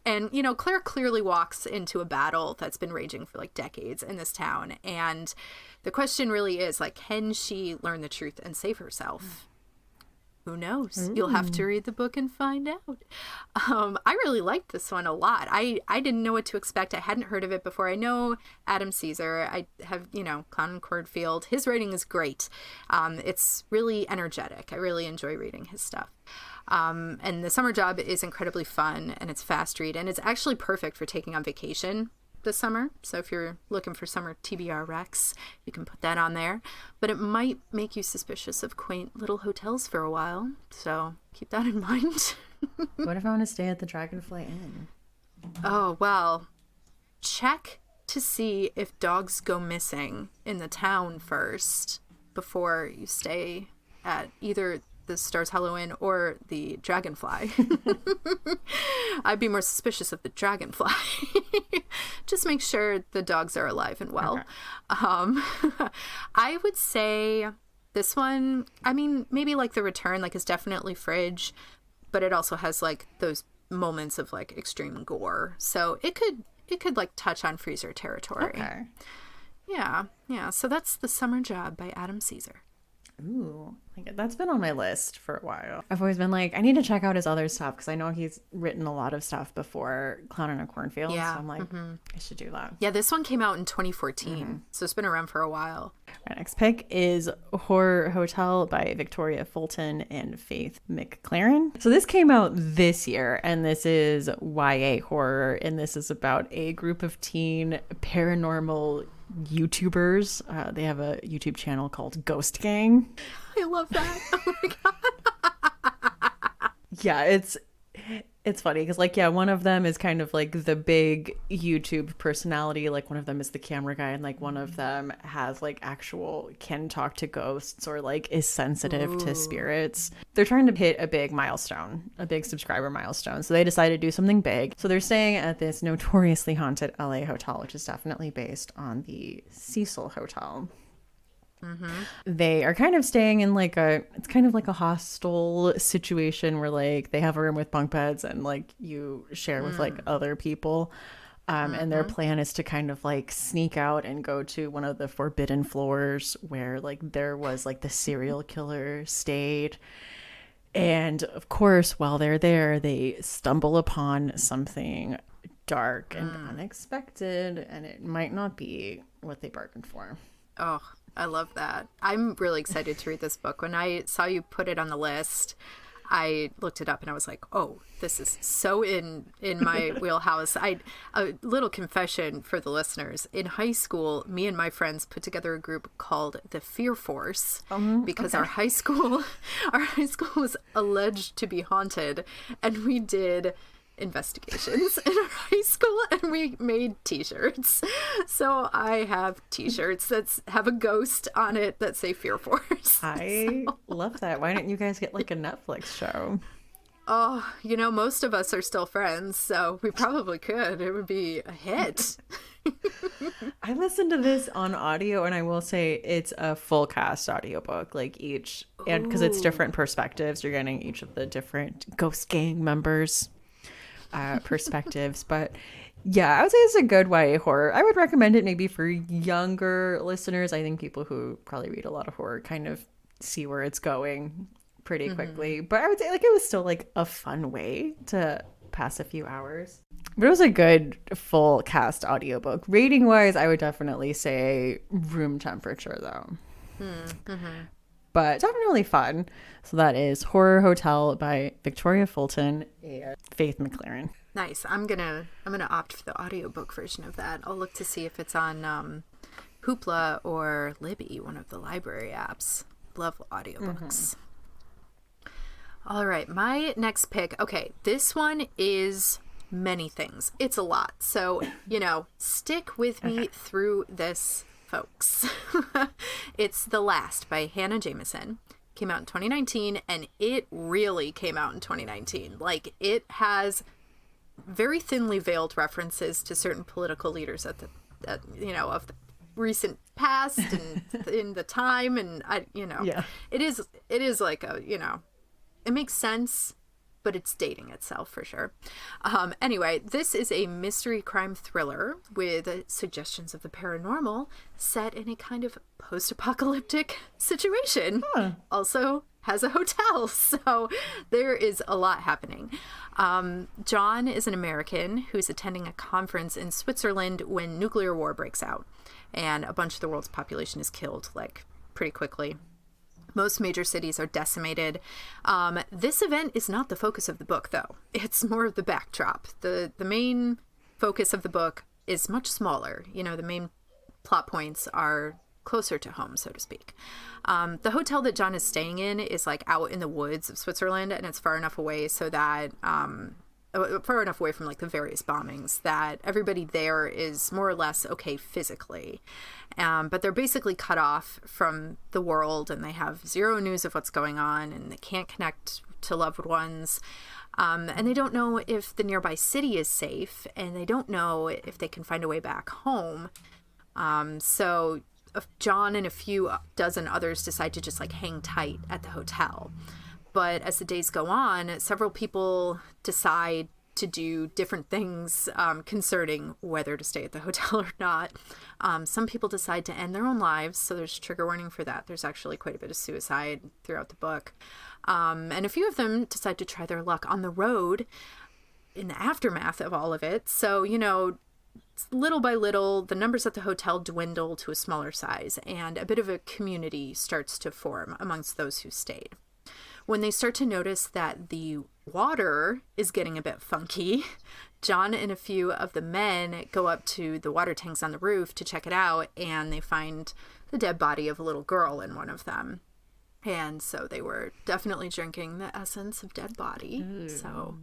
And, you know, Claire clearly walks into a battle that's been raging for like decades in this town. And the question really is, like, can she learn the truth and save herself? Who knows? You'll have to read the book and find out. I really liked this one a lot. I didn't know what to expect. I hadn't heard of it before. I know Adam Caesar. I have, you know, Clown and Cordfield. His writing is great. It's really energetic. I really enjoy reading his stuff. And The Summer Job is incredibly fun, and it's fast read, and it's actually perfect for taking on vacation this summer. So if you're looking for summer TBR recs, you can put that on there. But it might make you suspicious of quaint little hotels for a while. So keep that in mind. What if I want to stay at the Dragonfly Inn? Oh, well, check to see if dogs go missing in the town first before you stay at either the Stars Hollow Inn or the Dragonfly. I'd be more suspicious of the Dragonfly. Just make sure the dogs are alive and well. Okay. I would say this one, I mean, maybe like The Return, like is definitely fridge, but it also has like those moments of like extreme gore. So it could like touch on freezer territory. Okay. Yeah. So that's The Summer Job by Adam Caesar. Ooh, like that's been on my list for a while. I've always been like, I need to check out his other stuff because I know he's written a lot of stuff before Clown in a Cornfield. Yeah. So I'm like, I should do that. Yeah, this one came out in 2014, so it's been around for a while. My next pick is Horror Hotel by Victoria Fulton and Faith McLaren. So this came out this year, and this is YA horror, and this is about a group of teen paranormal YouTubers. They have a YouTube channel called Ghost Gang. I love that. Oh my god. Yeah, It's funny because, like, yeah, one of them is kind of like the big YouTube personality. Like, one of them is the camera guy, and like one of them has like actual can talk to ghosts or like is sensitive to Ooh. spirits. They're trying to hit a big milestone, a big subscriber milestone. So they decided to do something big. So they're staying at this notoriously haunted LA hotel, which is definitely based on the Cecil Hotel. They are kind of staying in like it's kind of like a hostel situation where like they have a room with bunk beds and like you share with like other people. And their plan is to kind of like sneak out and go to one of the forbidden floors where like there was like the serial killer stayed. And of course, while they're there, they stumble upon something dark and unexpected, and it might not be what they bargained for. Oh, I love that. I'm really excited to read this book. When I saw you put it on the list, I looked it up and I was like, "Oh, this is so in my wheelhouse." A little confession for the listeners. In high school, me and my friends put together a group called the Fear Force because our high school was alleged to be haunted, and we did investigations in our high school and we made t-shirts. So I have t-shirts that have a ghost on it that say Fear Force. I love that. Why didn't you guys get like a Netflix show? Oh, most of us are still friends, so we probably could. It would be a hit. I listened to this on audio, and I will say it's a full cast audiobook, like each, and because it's different perspectives, you're getting each of the different ghost gang members perspectives. But yeah, I would say it's a good YA horror. I would recommend it maybe for younger listeners. I think people who probably read a lot of horror kind of see where it's going pretty quickly. But I would say like it was still like a fun way to pass a few hours. But it was a good full cast audiobook. Rating wise, I would definitely say room temperature though. But definitely fun. So that is Horror Hotel by Victoria Fulton and Faith McLaren. Nice. I'm gonna opt for the audiobook version of that. I'll look to see if it's on Hoopla or Libby, one of the library apps. Love audiobooks. All right, my next pick. Okay, this one is many things. It's a lot. So, stick with me through this, folks. It's The Last by Hannah Jameson. Came out in 2019, and it really came out in 2019. Like, it has very thinly veiled references to certain political leaders of the recent past and in the time, and it is like it makes sense, but it's dating itself for sure. Anyway, this is a mystery crime thriller with suggestions of the paranormal set in a kind of post-apocalyptic situation. Also has a hotel, so there is a lot happening. John is an American who's attending a conference in Switzerland when nuclear war breaks out, and a bunch of the world's population is killed, like, pretty quickly. Most major cities are decimated. This event is not the focus of the book, though. It's more of the backdrop. The main focus of the book is much smaller. The main plot points are closer to home, so to speak. The hotel that John is staying in is like out in the woods of Switzerland, and it's far enough away so that far enough away from like the various bombings that everybody there is more or less okay physically. But they're basically cut off from the world, and they have zero news of what's going on, and they can't connect to loved ones. And they don't know if the nearby city is safe, and they don't know if they can find a way back home. So John and a few dozen others decide to just like hang tight at the hotel. But as the days go on, several people decide to do different things concerning whether to stay at the hotel or not. Some people decide to end their own lives, so there's trigger warning for that. There's actually quite a bit of suicide throughout the book. And a few of them decide to try their luck on the road in the aftermath of all of it. So, little by little, the numbers at the hotel dwindle to a smaller size, and a bit of a community starts to form amongst those who stayed. When they start to notice that the water is getting a bit funky, John and a few of the men go up to the water tanks on the roof to check it out, and they find the dead body of a little girl in one of them. And so they were definitely drinking the essence of dead body. So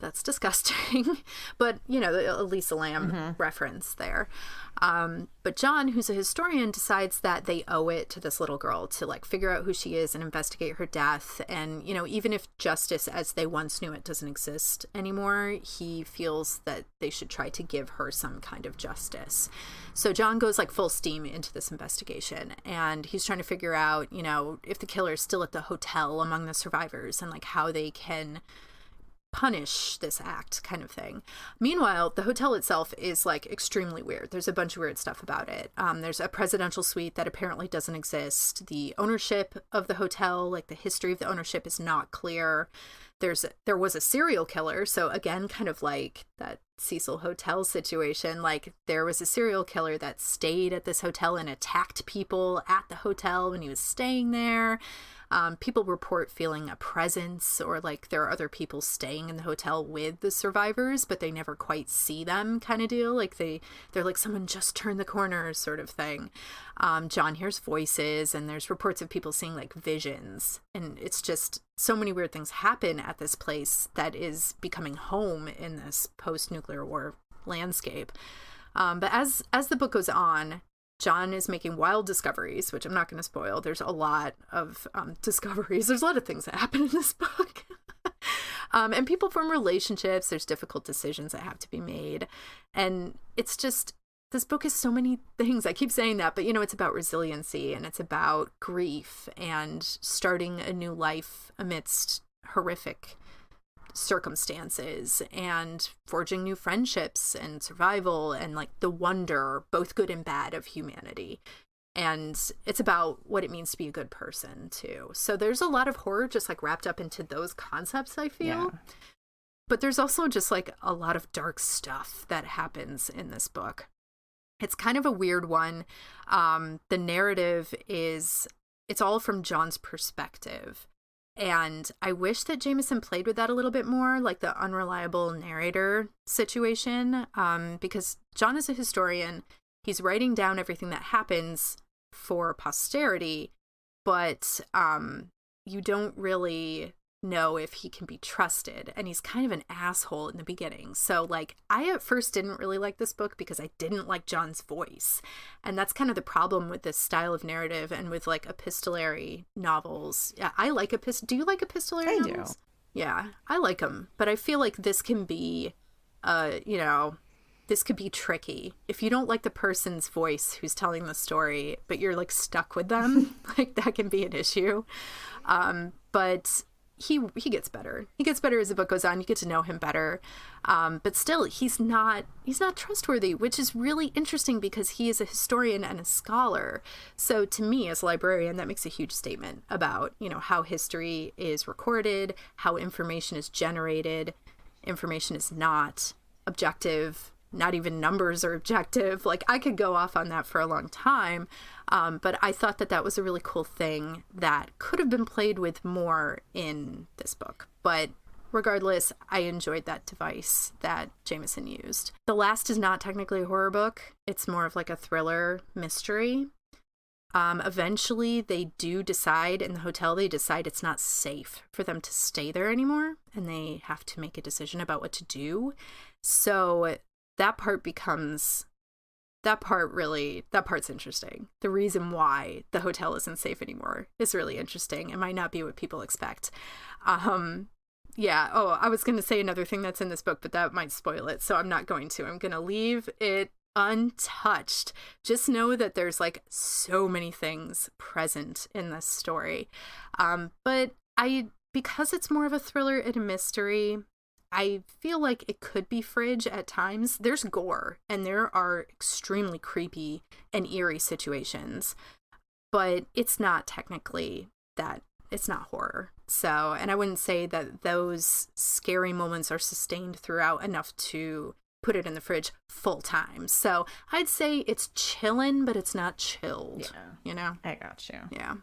that's disgusting. But, you know, the Elisa Lam reference there. But John, who's a historian, decides that they owe it to this little girl to like figure out who she is and investigate her death. And, you know, even if justice as they once knew it doesn't exist anymore, he feels that they should try to give her some kind of justice. So John goes like full steam into this investigation, and he's trying to figure out, you know, if the killer's still at the hotel among the survivors and like how they can punish this act, kind of thing. Meanwhile, the hotel itself is like extremely weird. There's a bunch of weird stuff about it. There's a presidential suite that apparently doesn't exist. The ownership of the hotel, like the history of the ownership, is not clear. There was a serial killer, so again, kind of like that Cecil Hotel situation. Like there was a serial killer that stayed at this hotel and attacked people at the hotel when he was staying there. People report feeling a presence, or like there are other people staying in the hotel with the survivors, but they never quite see them, kind of deal. Like they're like, someone just turned the corner sort of thing. John hears voices, and there's reports of people seeing like visions, and it's just so many weird things happen at this place that is becoming home in this post-nuclear war landscape. But as the book goes on, John is making wild discoveries, which I'm not going to spoil. There's a lot of discoveries. There's a lot of things that happen in this book. And people form relationships. There's difficult decisions that have to be made. And it's just, this book is so many things. I keep saying that, but, you know, it's about resiliency, and it's about grief and starting a new life amidst horrific circumstances, and forging new friendships, and survival, and like the wonder, both good and bad, of humanity. And it's about what it means to be a good person too. So there's a lot of horror just like wrapped up into those concepts, I feel. Yeah. But there's also just like a lot of dark stuff that happens in this book. It's kind of a weird one. The narrative it's all from John's perspective. And I wish that Jameson played with that a little bit more, like the unreliable narrator situation, because John is a historian. He's writing down everything that happens for posterity, but you don't really know if he can be trusted, and he's kind of an asshole in the beginning. So like, I at first didn't really like this book because I didn't like John's voice, and that's kind of the problem with this style of narrative and with like epistolary novels. Yeah, I like do you like epistolary novels? Do. Yeah, I like them, but I feel like this can be you know, this could be tricky if you don't like the person's voice who's telling the story, but you're like stuck with them. Like that can be an issue. But he gets better. He gets better as the book goes on. You get to know him better. But still, he's not trustworthy, which is really interesting because he is a historian and a scholar. So to me, as a librarian, that makes a huge statement about, you know, how history is recorded, how information is generated. Information is not objective. Not even numbers are objective. Like, I could go off on that for a long time. But I thought that was a really cool thing that could have been played with more in this book. But regardless, I enjoyed that device that Jameson used. The Last is not technically a horror book. It's more of like a thriller mystery. Eventually, they do decide in the hotel, they decide it's not safe for them to stay there anymore. And they have to make a decision about what to do. So that part's interesting. The reason why the hotel isn't safe anymore is really interesting. It might not be what people expect. Yeah. Oh, I was going to say another thing that's in this book, but that might spoil it. So I'm not going to. I'm going to leave it untouched. Just know that there's like so many things present in this story. But because it's more of a thriller and a mystery, I feel like it could be fridge at times. There's gore, and there are extremely creepy and eerie situations, but it's not technically that. It's not horror. So, and I wouldn't say that those scary moments are sustained throughout enough to put it in the fridge full time. So I'd say it's chillin', but it's not chilled. Yeah. You know? I got you. Yeah.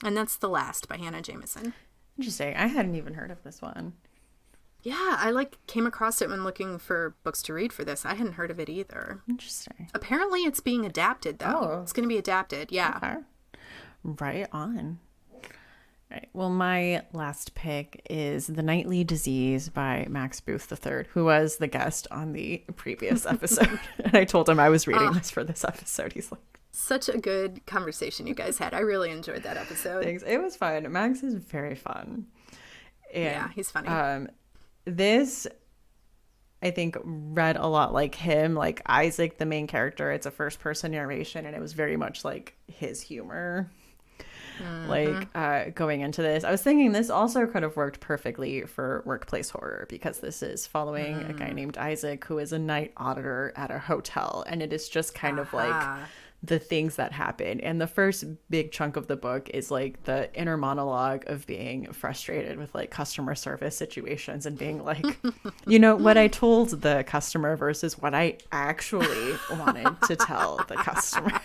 And that's The Last by Hannah Jameson. Interesting. I hadn't even heard of this one. Yeah, I came across it when looking for books to read for this. I hadn't heard of it either. Interesting. Apparently it's being adapted, though. Oh. It's going to be adapted, yeah. Okay. Right on. Right. Well, my last pick is The Nightly Disease by Max Booth III, who was the guest on the previous episode. And I told him I was reading this for this episode. He's like, such a good conversation you guys had. I really enjoyed that episode. thanks. It was fun. Max is very fun. And, yeah, he's funny. This, I think, read a lot like him, like Isaac, the main character. It's a first person narration, and it was very much like his humor. Going into this, I was thinking this also could have worked perfectly for workplace horror, because this is following a guy named Isaac who is a night auditor at a hotel, and it is just kind of like the things that happen. And the first big chunk of the book is like the inner monologue of being frustrated with like customer service situations and being like, you know, what I told the customer versus what I actually wanted to tell the customer.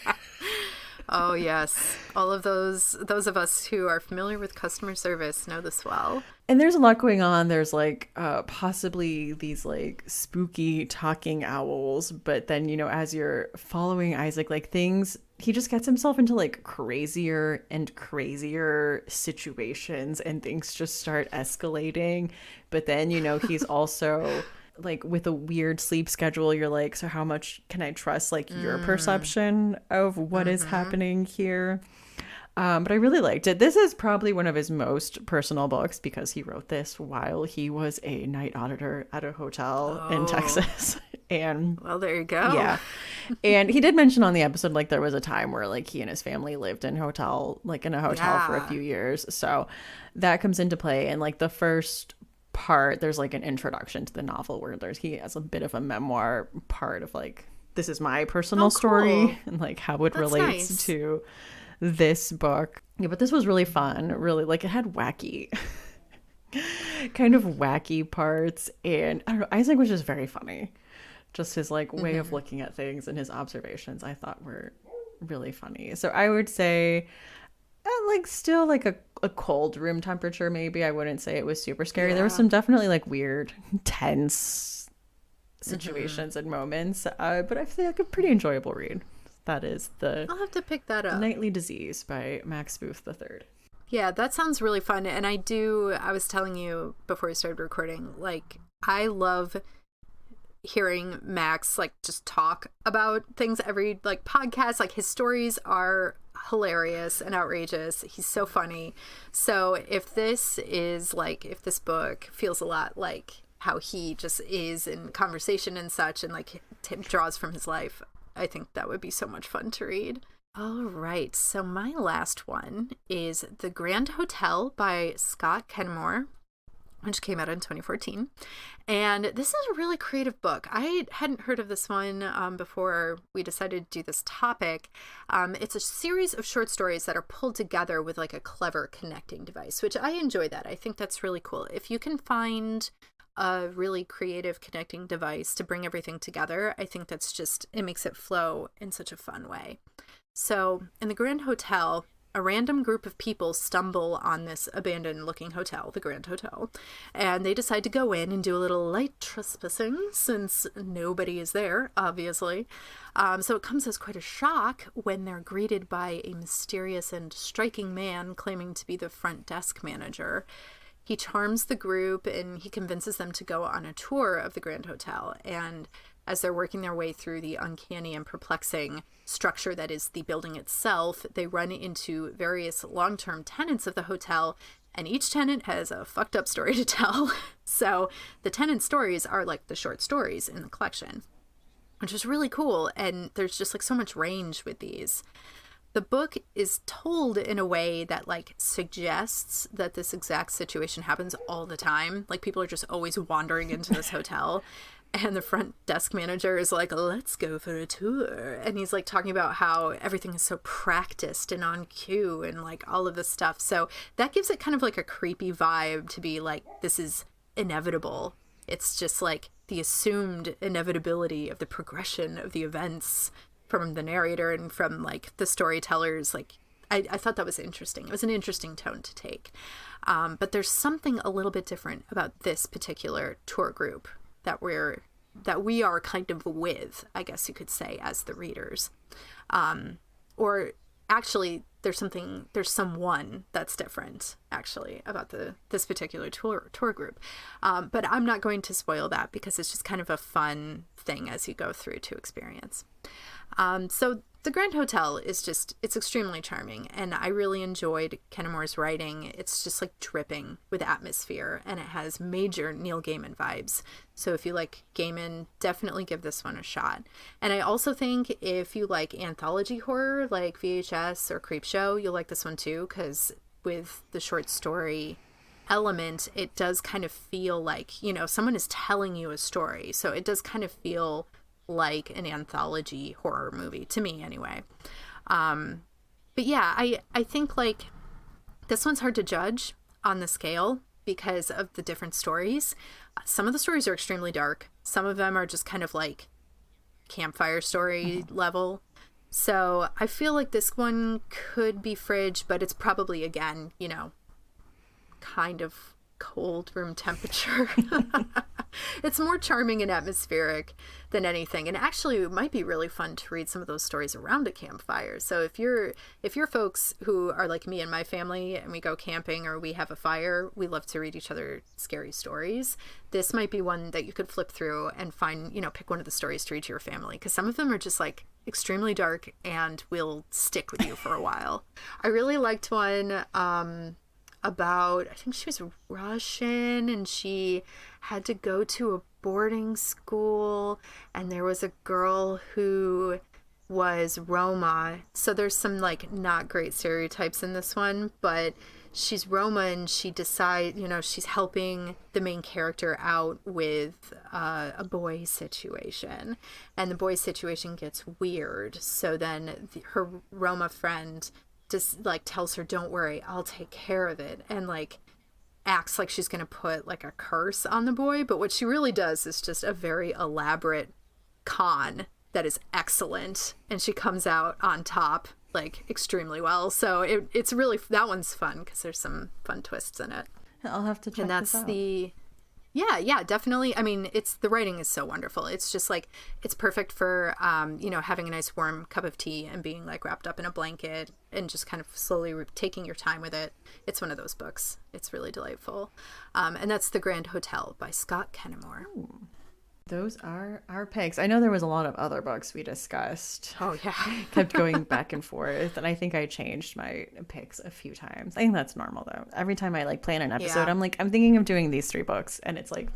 Oh, yes. All of those of us who are familiar with customer service know this well. And there's a lot going on. There's like possibly these like spooky talking owls. But then, you know, as you're following Isaac, like things, he just gets himself into like crazier and crazier situations, and things just start escalating. But then, you know, he's also like with a weird sleep schedule. You're like, so how much can I trust like your perception of what is happening here? But I really liked it. This is probably one of his most personal books, because he wrote this while he was a night auditor at a hotel in Texas. And well, there you go. Yeah. And he did mention on the episode, like, there was a time where like he and his family lived in a hotel for a few years. So that comes into play. And like the first part, there's like an introduction to the novel where he has a bit of a memoir part of like, this is my personal story and like how it relates to this book. Yeah, but this was really fun. Really, like, it had wacky kind of wacky parts, and I don't know, Isaac was just very funny. Just his like way of looking at things and his observations I thought were really funny. So I would say like still like a cold room temperature maybe. I wouldn't say it was super scary. Yeah. There was some definitely like weird, tense situations and moments, but I feel like a pretty enjoyable read. That is I'll have to pick that up. Nightly Disease by Max Booth III. Yeah, that sounds really fun. And I was telling you before we started recording, like, I love hearing Max like just talk about things every like podcast. Like, his stories are hilarious and outrageous. He's so funny. So if this book feels a lot like how he just is in conversation and such, and like draws from his life, I think that would be so much fun to read. All right, so my last one is The Grand Hotel by Scott Kenmore, which came out in 2014. And this is a really creative book. I hadn't heard of this one before we decided to do this topic. It's a series of short stories that are pulled together with like a clever connecting device, which I enjoy that. I think that's really cool. If you can find a really creative connecting device to bring everything together, I think it makes it flow in such a fun way. So in the Grand Hotel, a random group of people stumble on this abandoned looking hotel, the Grand Hotel, and they decide to go in and do a little light trespassing since nobody is there, obviously. So it comes as quite a shock when they're greeted by a mysterious and striking man claiming to be the front desk manager. He charms the group and he convinces them to go on a tour of the Grand Hotel. And as they're working their way through the uncanny and perplexing structure that is the building itself, they run into various long-term tenants of the hotel, and each tenant has a fucked up story to tell. So the tenant stories are like the short stories in the collection, which is really cool. And there's just like so much range with these. The book is told in a way that like suggests that this exact situation happens all the time. Like, people are just always wandering into this hotel, and the front desk manager is like, let's go for a tour. And he's like talking about how everything is so practiced and on cue and like all of this stuff. So that gives it kind of like a creepy vibe to be like, this is inevitable. It's just like the assumed inevitability of the progression of the events from the narrator and from like the storytellers. Like, I thought that was interesting. It was an interesting tone to take. But there's something a little bit different about this particular tour group that we are kind of with, I guess you could say, as the readers. Or actually, there's someone that's different actually about this particular tour group. But I'm not going to spoil that because it's just kind of a fun thing as you go through to experience. So the Grand Hotel is it's extremely charming, and I really enjoyed Kennemore's writing. It's just like dripping with atmosphere, and it has major Neil Gaiman vibes. So if you like Gaiman, definitely give this one a shot. And I also think if you like anthology horror like VHS or Creepshow, you'll like this one too, because with the short story element, it does kind of feel like, you know, someone is telling you a story. So it does kind of feel like an anthology horror movie to me anyway. But yeah, I think like this one's hard to judge on the scale because of the different stories. Some of the stories are extremely dark. Some of them are just kind of like campfire story level. So I feel like this one could be fridge, but it's probably, again, you know, kind of cold room temperature. It's more charming and atmospheric than anything, and actually it might be really fun to read some of those stories around a campfire. So if you're folks who are like me and my family and we go camping or we have a fire, we love to read each other scary stories. This might be one that you could flip through and find, you know, pick one of the stories to read to your family, because some of them are just like extremely dark and will stick with you for a while. I really liked one about, I think she was Russian, and she had to go to a boarding school, and there was a girl who was Roma. So there's some like not great stereotypes in this one, but she's Roma, and she decides, you know, she's helping the main character out with a boy situation, and the boy situation gets weird. So then her Roma friend just like tells her, don't worry, I'll take care of it, and like acts like she's gonna put like a curse on the boy, but what she really does is just a very elaborate con that is excellent, and she comes out on top like extremely well. So it's really, that one's fun because there's some fun twists in it. I'll have to check this out. Yeah, definitely. I mean, the writing is so wonderful. It's just like, it's perfect for, you know, having a nice warm cup of tea and being like wrapped up in a blanket and just kind of slowly taking your time with it. It's one of those books. It's really delightful. And that's The Grand Hotel by Scott Kennemore. Ooh. Those are our picks. I know there was a lot of other books we discussed. Oh, yeah. Kept going back and forth. And I think I changed my picks a few times. I think that's normal, though. Every time I like plan an episode, I'm like, I'm thinking of doing these 3 books. And it's like,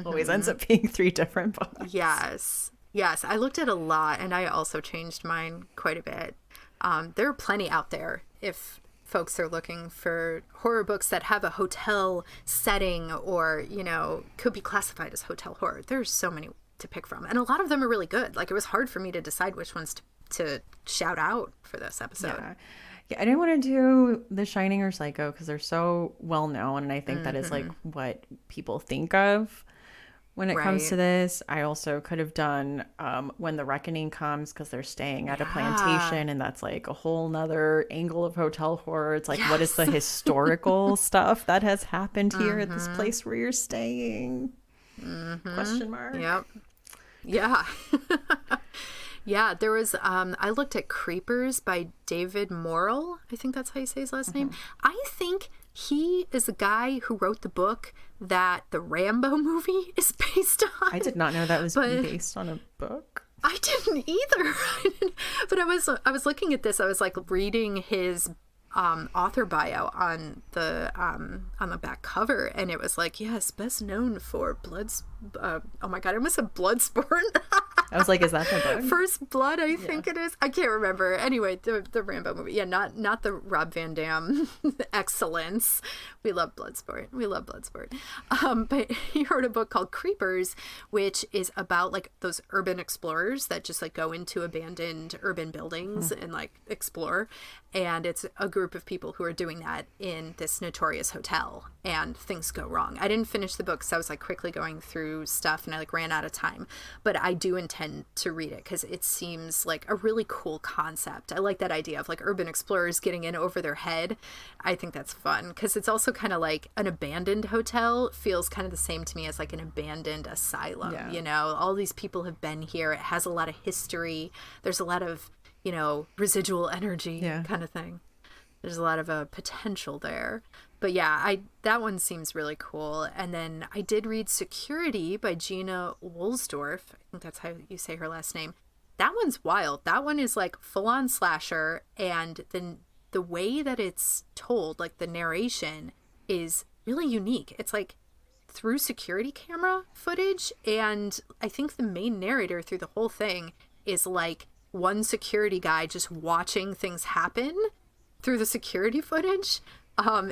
always ends up being 3 different books. Yes. I looked at a lot, and I also changed mine quite a bit. There are plenty out there if folks are looking for horror books that have a hotel setting or, you know, could be classified as hotel horror. There's so many to pick from, and a lot of them are really good. Like, it was hard for me to decide which ones to shout out for this episode. Yeah, I didn't want to do The Shining or Psycho because they're so well known, and I think that is like what people think of when it comes to this. I also could have done When the Reckoning Comes, because they're staying at a plantation, and that's like a whole nother angle of hotel horror. It's like, what is the historical stuff that has happened here at this place where you're staying? Question mark. Yep. Yeah. Yeah, there was, I looked at Creepers by David Morrell. I think that's how you say his last name. I think he is the guy who wrote the book that the Rambo movie is based on. I did not know that was based on a book. I didn't either. But I was looking at this. I was like reading his author bio on the back cover, and it was like, yes, best known for oh my god, I almost said Bloodsport. I was like, is that the book? First Blood, I think it is. I can't remember. Anyway, the Rambo movie. Yeah, not the Rob Van Dam excellence. We love Bloodsport. But he wrote a book called Creepers, which is about like those urban explorers that just like go into abandoned urban buildings and like explore. And it's a group of people who are doing that in this notorious hotel, and things go wrong. I didn't finish the book, so I was like quickly going through stuff, and I like ran out of time. But I do intend to read it because it seems like a really cool concept. I like that idea of like urban explorers getting in over their head. I think that's fun because it's also kind of like an abandoned hotel feels kind of the same to me as like an abandoned asylum. Yeah. You know, all these people have been here. It has a lot of history. There's a lot of, you know, residual energy kind of thing. There's a lot of potential there. But yeah, that one seems really cool. And then I did read Security by Gina Woolsdorf. I think that's how you say her last name. That one's wild. That one is like full on slasher, and the way that it's told, like the narration, is really unique. It's like through security camera footage, and I think the main narrator through the whole thing is like one security guy just watching things happen through the security footage.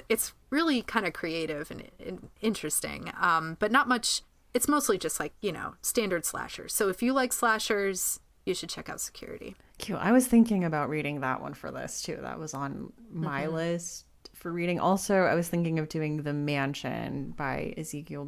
It's really kind of creative and interesting, but not much. It's mostly just like, standard slashers. So if you like slashers, you should check out Security. Cute. I was thinking about reading that one for this too. That was on my list for reading. Also, I was thinking of doing The Mansion by Ezekiel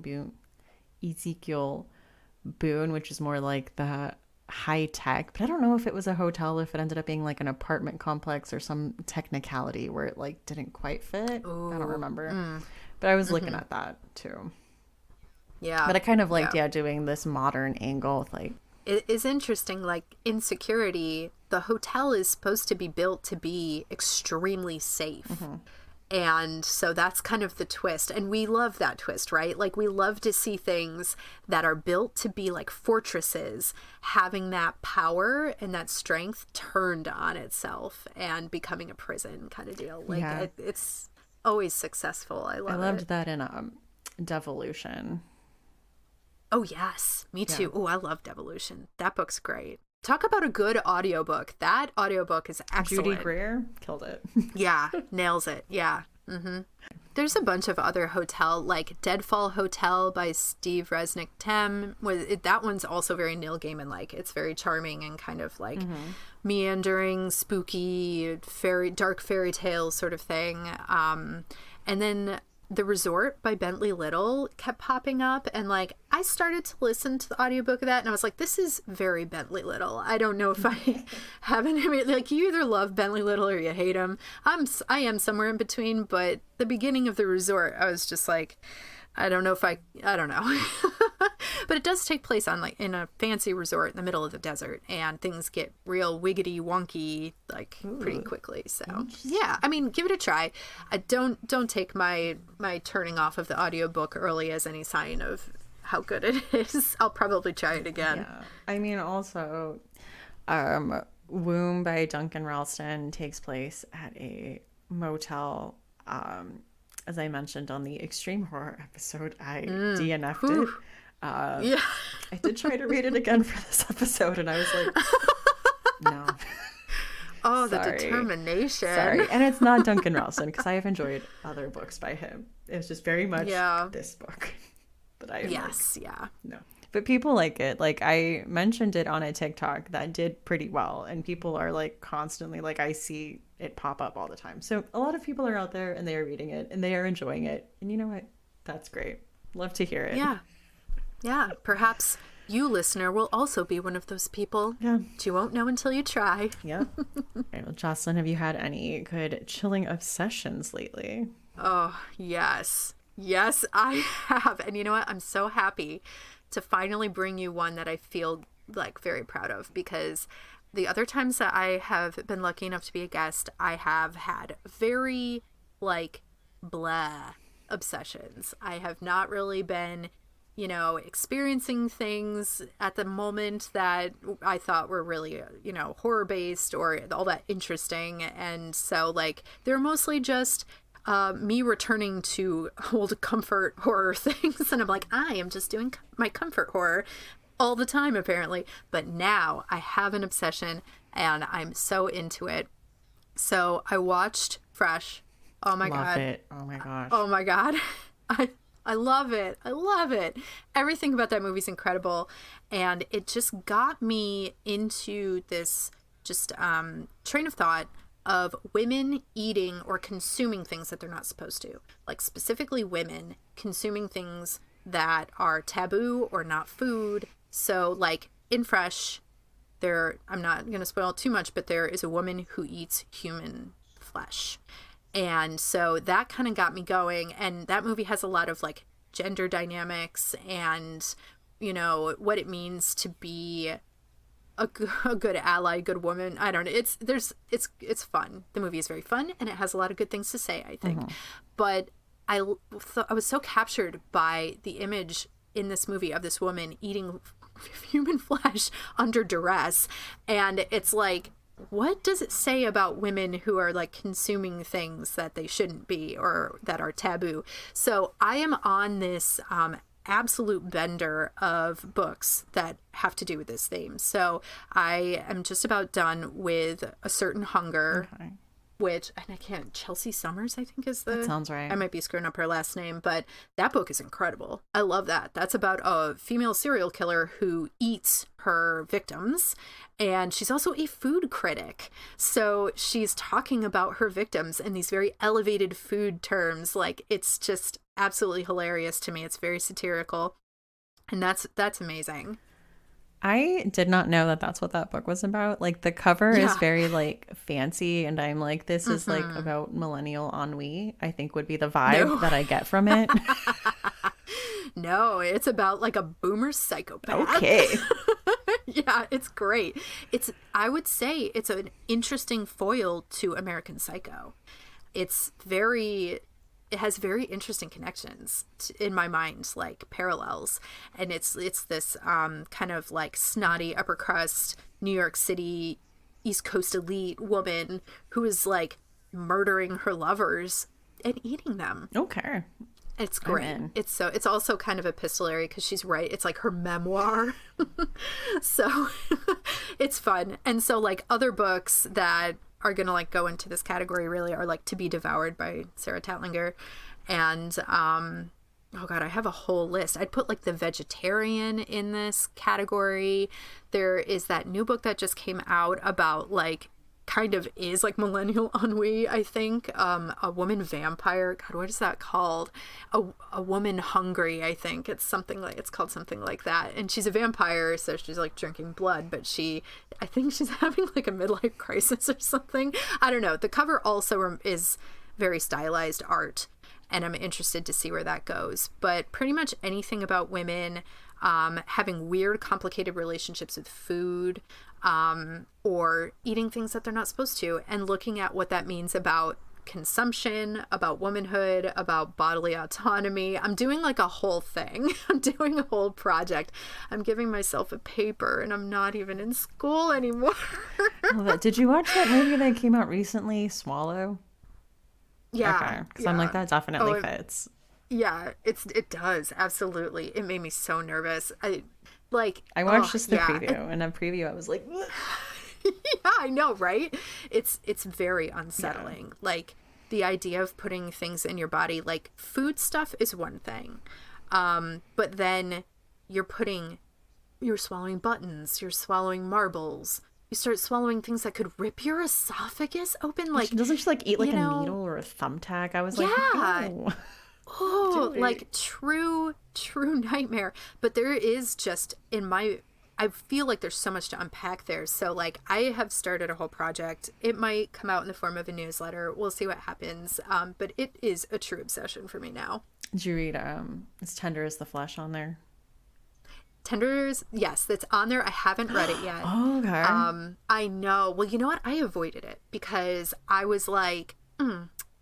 Boone, which is more like the high tech, but I don't know if it was a hotel, if it ended up being like an apartment complex or some technicality where it like didn't quite fit. Ooh. I don't remember. But I was looking at that too. Yeah. But I kind of liked, doing this modern angle with like. It is interesting, like in Security, the hotel is supposed to be built to be extremely safe. And so that's kind of the twist. And we love that twist, right? Like we love to see things that are built to be like fortresses, having that power and that strength turned on itself and becoming a prison kind of deal. Like it's always successful. I loved it. that in Devolution. Oh, yes. Me too. Oh, I love Devolution. That book's great. Talk about a good audiobook. That audiobook is excellent. Judy Greer killed it. Yeah, nails it. Yeah. There's a bunch of other hotel, like Deadfall Hotel by Steve Resnick Tem. That one's also very Neil Gaiman-like. It's very charming and kind of like meandering, spooky, dark fairy tale sort of thing. And then The Resort by Bentley Little kept popping up, and like I started to listen to the audiobook of that, and I was like, this is very Bentley Little. I don't know if I haven't, like, you either love Bentley Little or you hate him. I am somewhere in between, but the beginning of The Resort, I was just like, I don't know. But it does take place on like in a fancy resort in the middle of the desert, and things get real wiggity wonky like pretty quickly. So yeah, I mean, give it a try. I don't take my turning off of the audiobook early as any sign of how good it is. I'll probably try it again. Yeah. I mean, also Womb by Duncan Ralston takes place at a motel. As I mentioned on the extreme horror episode, I DNF'd it. I did try to read it again for this episode, and I was like, no. Oh, the determination. Sorry. And it's not Duncan Ralston, because I have enjoyed other books by him. It was just very much this book that I no. But people like it. Like, I mentioned it on a TikTok that did pretty well, and people are like constantly like, I see it pop up all the time. So a lot of people are out there and they are reading it and they are enjoying it. And you know what? That's great. Love to hear it. Yeah. Perhaps you, listener, will also be one of those people. Yeah. But you won't know until you try. Yeah. All right, well, Jocelyn, have you had any good chilling obsessions lately? Oh, yes. Yes, I have. And you know what? I'm so happy to finally bring you one that I feel like very proud of, because the other times that I have been lucky enough to be a guest, I have had very like blah obsessions. I have not really been, experiencing things at the moment that I thought were really, horror based or all that interesting. And so like they're mostly just me returning to old comfort horror things, and I'm like, I am just doing my comfort horror all the time apparently, but now I have an obsession and I'm so into it. So I watched Fresh. Oh my god, it. Oh my gosh, oh my god. I love it. I love it. Everything about that movie is incredible, and it just got me into this just train of thought of women eating or consuming things that they're not supposed to. Like specifically women consuming things that are taboo or not food. So like in Fresh, I'm not going to spoil too much, but there is a woman who eats human flesh. And so that kind of got me going. And that movie has a lot of like gender dynamics and, what it means to be a good ally, good woman. I don't know. It's fun. The movie is very fun, and it has a lot of good things to say, I think. But I was so captured by the image in this movie of this woman eating human flesh under duress, and it's like, what does it say about women who are like consuming things that they shouldn't be or that are taboo? So I am on this absolute bender of books that have to do with this theme. So I am just about done with A Certain Hunger, which, and I can't, Chelsea Summers, I think is the... That sounds right. I might be screwing up her last name, but that book is incredible. I love that. That's about a female serial killer who eats her victims, and she's also a food critic. So she's talking about her victims in these very elevated food terms. Like, it's just absolutely hilarious to me. It's very satirical, and that's amazing. I did not know that that's what that book was about. Like, the cover is very like fancy, and I'm like, this is like about millennial ennui, I think would be the vibe that I get from it. No, it's about like a boomer psychopath. Okay. Yeah, it's great. I would say it's an interesting foil to American Psycho. It has very interesting connections in my mind, like parallels. And it's this kind of like snotty upper crust New York City East Coast elite woman who is like murdering her lovers and eating them. Okay. It's great. It's also kind of epistolary because she's right. It's like her memoir. So it's fun. And so like other books that are going to like go into this category really are like To Be Devoured by Sarah Tatlinger. And oh god, I have a whole list. I'd put like The Vegetarian in this category. There is that new book that just came out about like kind of is like millennial ennui, I think. A woman vampire. God, what is that called? A woman hungry, I think. It's called something like that. And she's a vampire, so she's like drinking blood, but I think she's having like a midlife crisis or something. I don't know. The cover also is very stylized art, and I'm interested to see where that goes. But pretty much anything about women having weird, complicated relationships with food, or eating things that they're not supposed to, and looking at what that means about consumption, about womanhood, about bodily autonomy. I'm doing like a whole thing. I'm doing a whole project. I'm giving myself a paper, and I'm not even in school anymore. Did you watch that movie that came out recently, Swallow? Yeah. Okay. Because I'm like, that definitely fits. Yeah, it does. Absolutely. It made me so nervous. I watched just the preview, and a preview I was like, yeah, I know, right? It's very unsettling. Yeah. Like the idea of putting things in your body, like food stuff is one thing. But then you're swallowing buttons, you're swallowing marbles. You start swallowing things that could rip your esophagus open. Like, doesn't she like eat like a needle or a thumbtack? I was like, no. Oh, like true nightmare. But there is just I feel like there's so much to unpack there. So like I have started a whole project. It might come out in the form of a newsletter. We'll see what happens. But it is a true obsession for me now. Did you read As Tender as the Flesh on there? Tenders, yes, that's on there. I haven't read it yet. Oh, okay. I know. Well, you know what? I avoided it because I was like,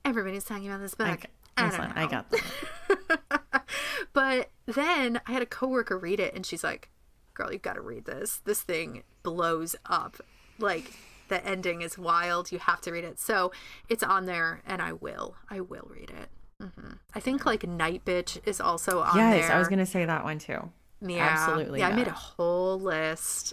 everybody's talking about this book. I got that. But then I had a coworker read it, and she's like, girl, you got to read this. This thing blows up. Like, the ending is wild. You have to read it. So it's on there, and I will read it. Mm-hmm. I think like Night Bitch is also on there. Yes, I was going to say that one too. Yeah, absolutely. Yeah, I made a whole list.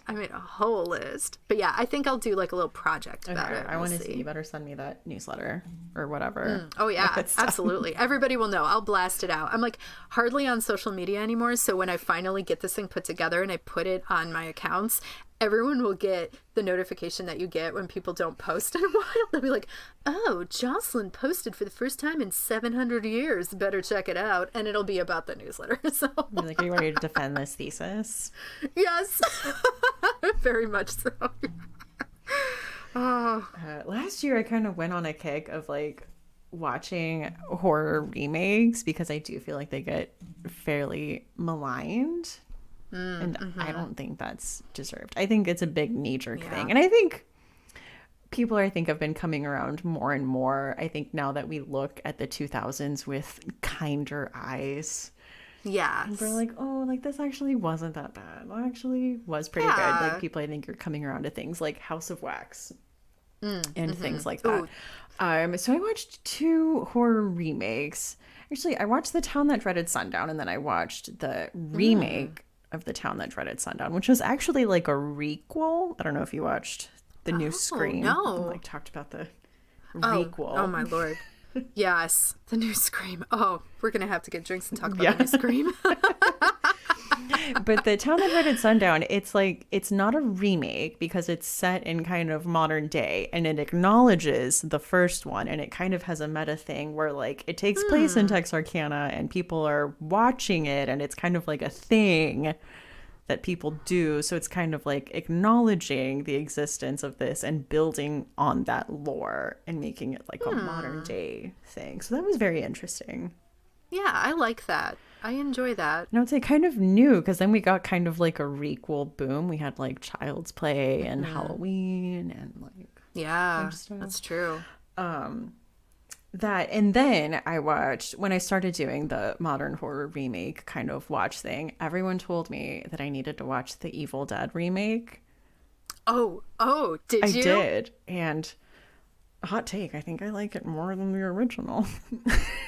But yeah, I think I'll do like a little project about it. I want to see. You better send me that newsletter or whatever. Oh yeah, absolutely. Everybody will know. I'll blast it out. I'm like hardly on social media anymore, so when I finally get this thing put together and I put it on my accounts, everyone will get the notification that you get when people don't post in a while. They'll be like, oh, Jocelyn posted for the first time in 700 years. Better check it out. And it'll be about the newsletter. So you're like, are you ready to defend this thesis? Yes. Very much so. Last year, I kind of went on a kick of like watching horror remakes because I do feel like they get fairly maligned. And I don't think that's deserved. I think it's a big knee-jerk Yeah. thing. And I think people, I think, have been coming around more and more. I think now that we look at the 2000s with kinder eyes, Yes. and we're like, oh, like this actually wasn't that bad. It actually was pretty good. Yeah. Like people, I think, are coming around to things like House of Wax and things like Ooh. that. So I watched 2 horror remakes. Actually, I watched The Town That Dreaded Sundown, and then I watched the remake of The Town That Dreaded Sundown, which was actually like a requel. I don't know if you watched the new Scream. no. And, like talked about the requel. Oh my lord. Yes, the new Scream. Oh, we're gonna have to get drinks and talk about the new Scream. But The Town That Dreaded Sundown, it's like, it's not a remake because it's set in kind of modern day, and it acknowledges the first one, and it kind of has a meta thing where like it takes place in Texarkana and people are watching it, and it's kind of like a thing that people do. So it's kind of like acknowledging the existence of this and building on that lore and making it like a modern day thing. So that was very interesting. Yeah, I like that. I enjoy that. And I would say kind of new, because then we got kind of like a requel boom. We had like Child's Play and Halloween and like Yeah, stuff. that's true. that. And then I watched, when I started doing the modern horror remake kind of watch thing, everyone told me that I needed to watch the Evil Dead remake. Oh, did you? I did. And hot take, I think I like it more than the original.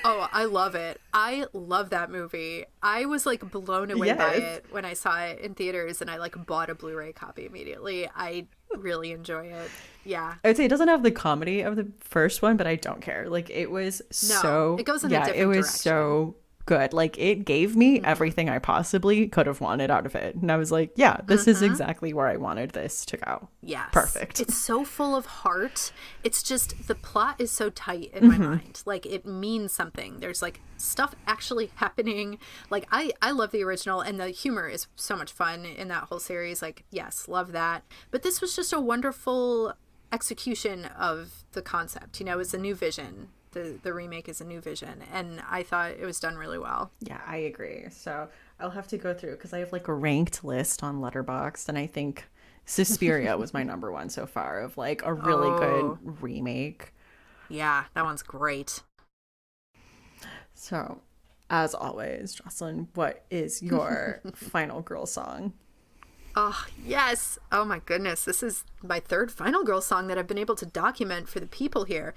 Oh, I love it. I love that movie. I was like blown away by it when I saw it in theaters, and I like bought a Blu-ray copy immediately. I really enjoy it. Yeah. I would say it doesn't have the comedy of the first one, but I don't care. Like it was it goes in a different it was direction. so good. Like it gave me everything I possibly could have wanted out of it. And I was like, yeah, this is exactly where I wanted this to go. Yes. Perfect. It's so full of heart. It's just the plot is so tight in my mind. Like it means something. There's like stuff actually happening. Like I love the original, and the humor is so much fun in that whole series. Like, yes, love that. But this was just a wonderful execution of the concept. You know, it's a new vision. The remake is a new vision, and I thought it was done really well. Yeah, I agree. So I'll have to go through, because I have like a ranked list on Letterboxd, and I think Suspiria was my number one so far of like a really good remake. Yeah, that one's great. So, as always, Jocelyn, what is your final girl song? Oh, yes. Oh, my goodness. This is my third Final Girl song that I've been able to document for the people here.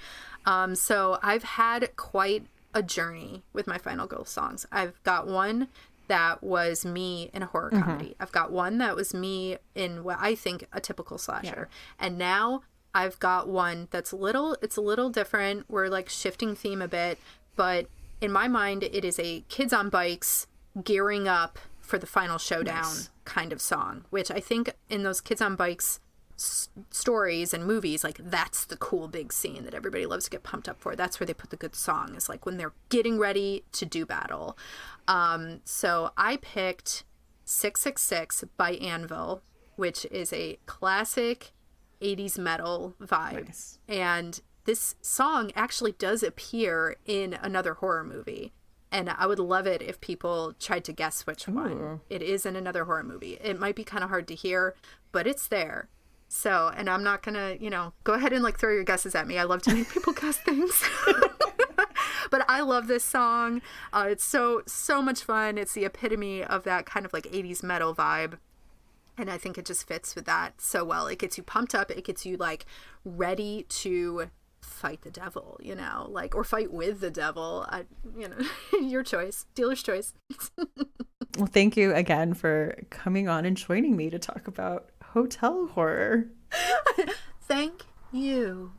So I've had quite a journey with my Final Girl songs. I've got one that was me in a horror comedy. I've got one that was me in what I think a typical slasher. Yeah. And now I've got one that's a little different. We're like shifting theme a bit, but in my mind, it is a kids on bikes gearing up for the final showdown kind of song, which I think in those kids on bikes stories and movies, like that's the cool big scene that everybody loves to get pumped up for. That's where they put the good song, is like when they're getting ready to do battle. So I picked 666 by Anvil, which is a classic 80s metal vibe. Nice. And this song actually does appear in another horror movie. And I would love it if people tried to guess which one. It is in another horror movie. It might be kind of hard to hear, but it's there. So, and I'm not going to, go ahead and like throw your guesses at me. I love to make people guess things. But I love this song. It's so much fun. It's the epitome of that kind of like 80s metal vibe. And I think it just fits with that so well. It gets you pumped up. It gets you like ready to fight the devil, like, or fight with the devil. Your choice, dealer's choice. Well, thank you again for coming on and joining me to talk about hotel horror. Thank you.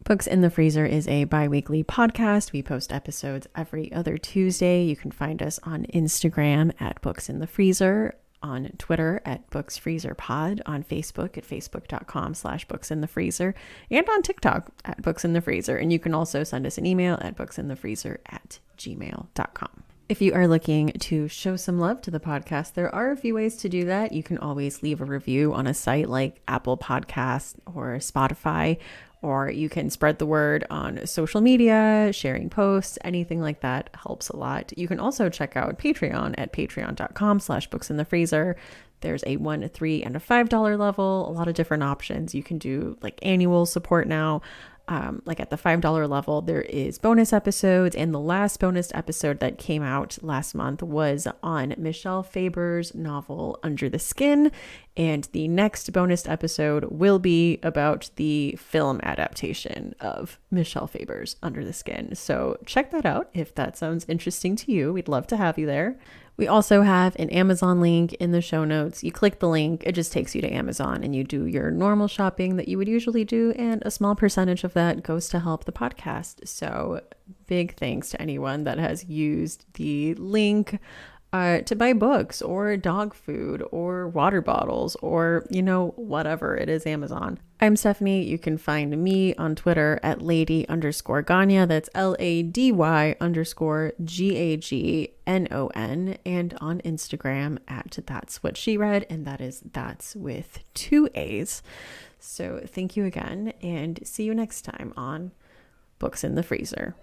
Books in the Freezer is a bi-weekly podcast. We post episodes every other Tuesday. You can find us on Instagram at Books in the Freezer, on Twitter at BooksFreezerPod, on Facebook at facebook.com/booksinthefreezer, and on TikTok at Books in the Freezer. And you can also send us an email at booksinthefreezer@gmail.com. If you are looking to show some love to the podcast, there are a few ways to do that. You can always leave a review on a site like Apple Podcasts or Spotify, or you can spread the word on social media, sharing posts, anything like that helps a lot. You can also check out Patreon at patreon.com/booksinthefreezer. There's a $1, $3, and a $5 level, a lot of different options. You can do like annual support now. Like at the $5 level, there is bonus episodes, and the last bonus episode that came out last month was on Michelle Faber's novel Under the Skin, and the next bonus episode will be about the film adaptation of Michelle Faber's Under the Skin. So check that out if that sounds interesting to you. We'd love to have you there. We also have an Amazon link in the show notes. You click the link, it just takes you to Amazon, and you do your normal shopping that you would usually do, and a small percentage of that goes to help the podcast. So big thanks to anyone that has used the link to buy books or dog food or water bottles or, whatever it is, Amazon. I'm Stephanie. You can find me on Twitter at lady_gagnon. That's LADY_GAGNON, and on Instagram at That's What She Read, and that is That's with 2 A's. So thank you again, and see you next time on Books in the Freezer.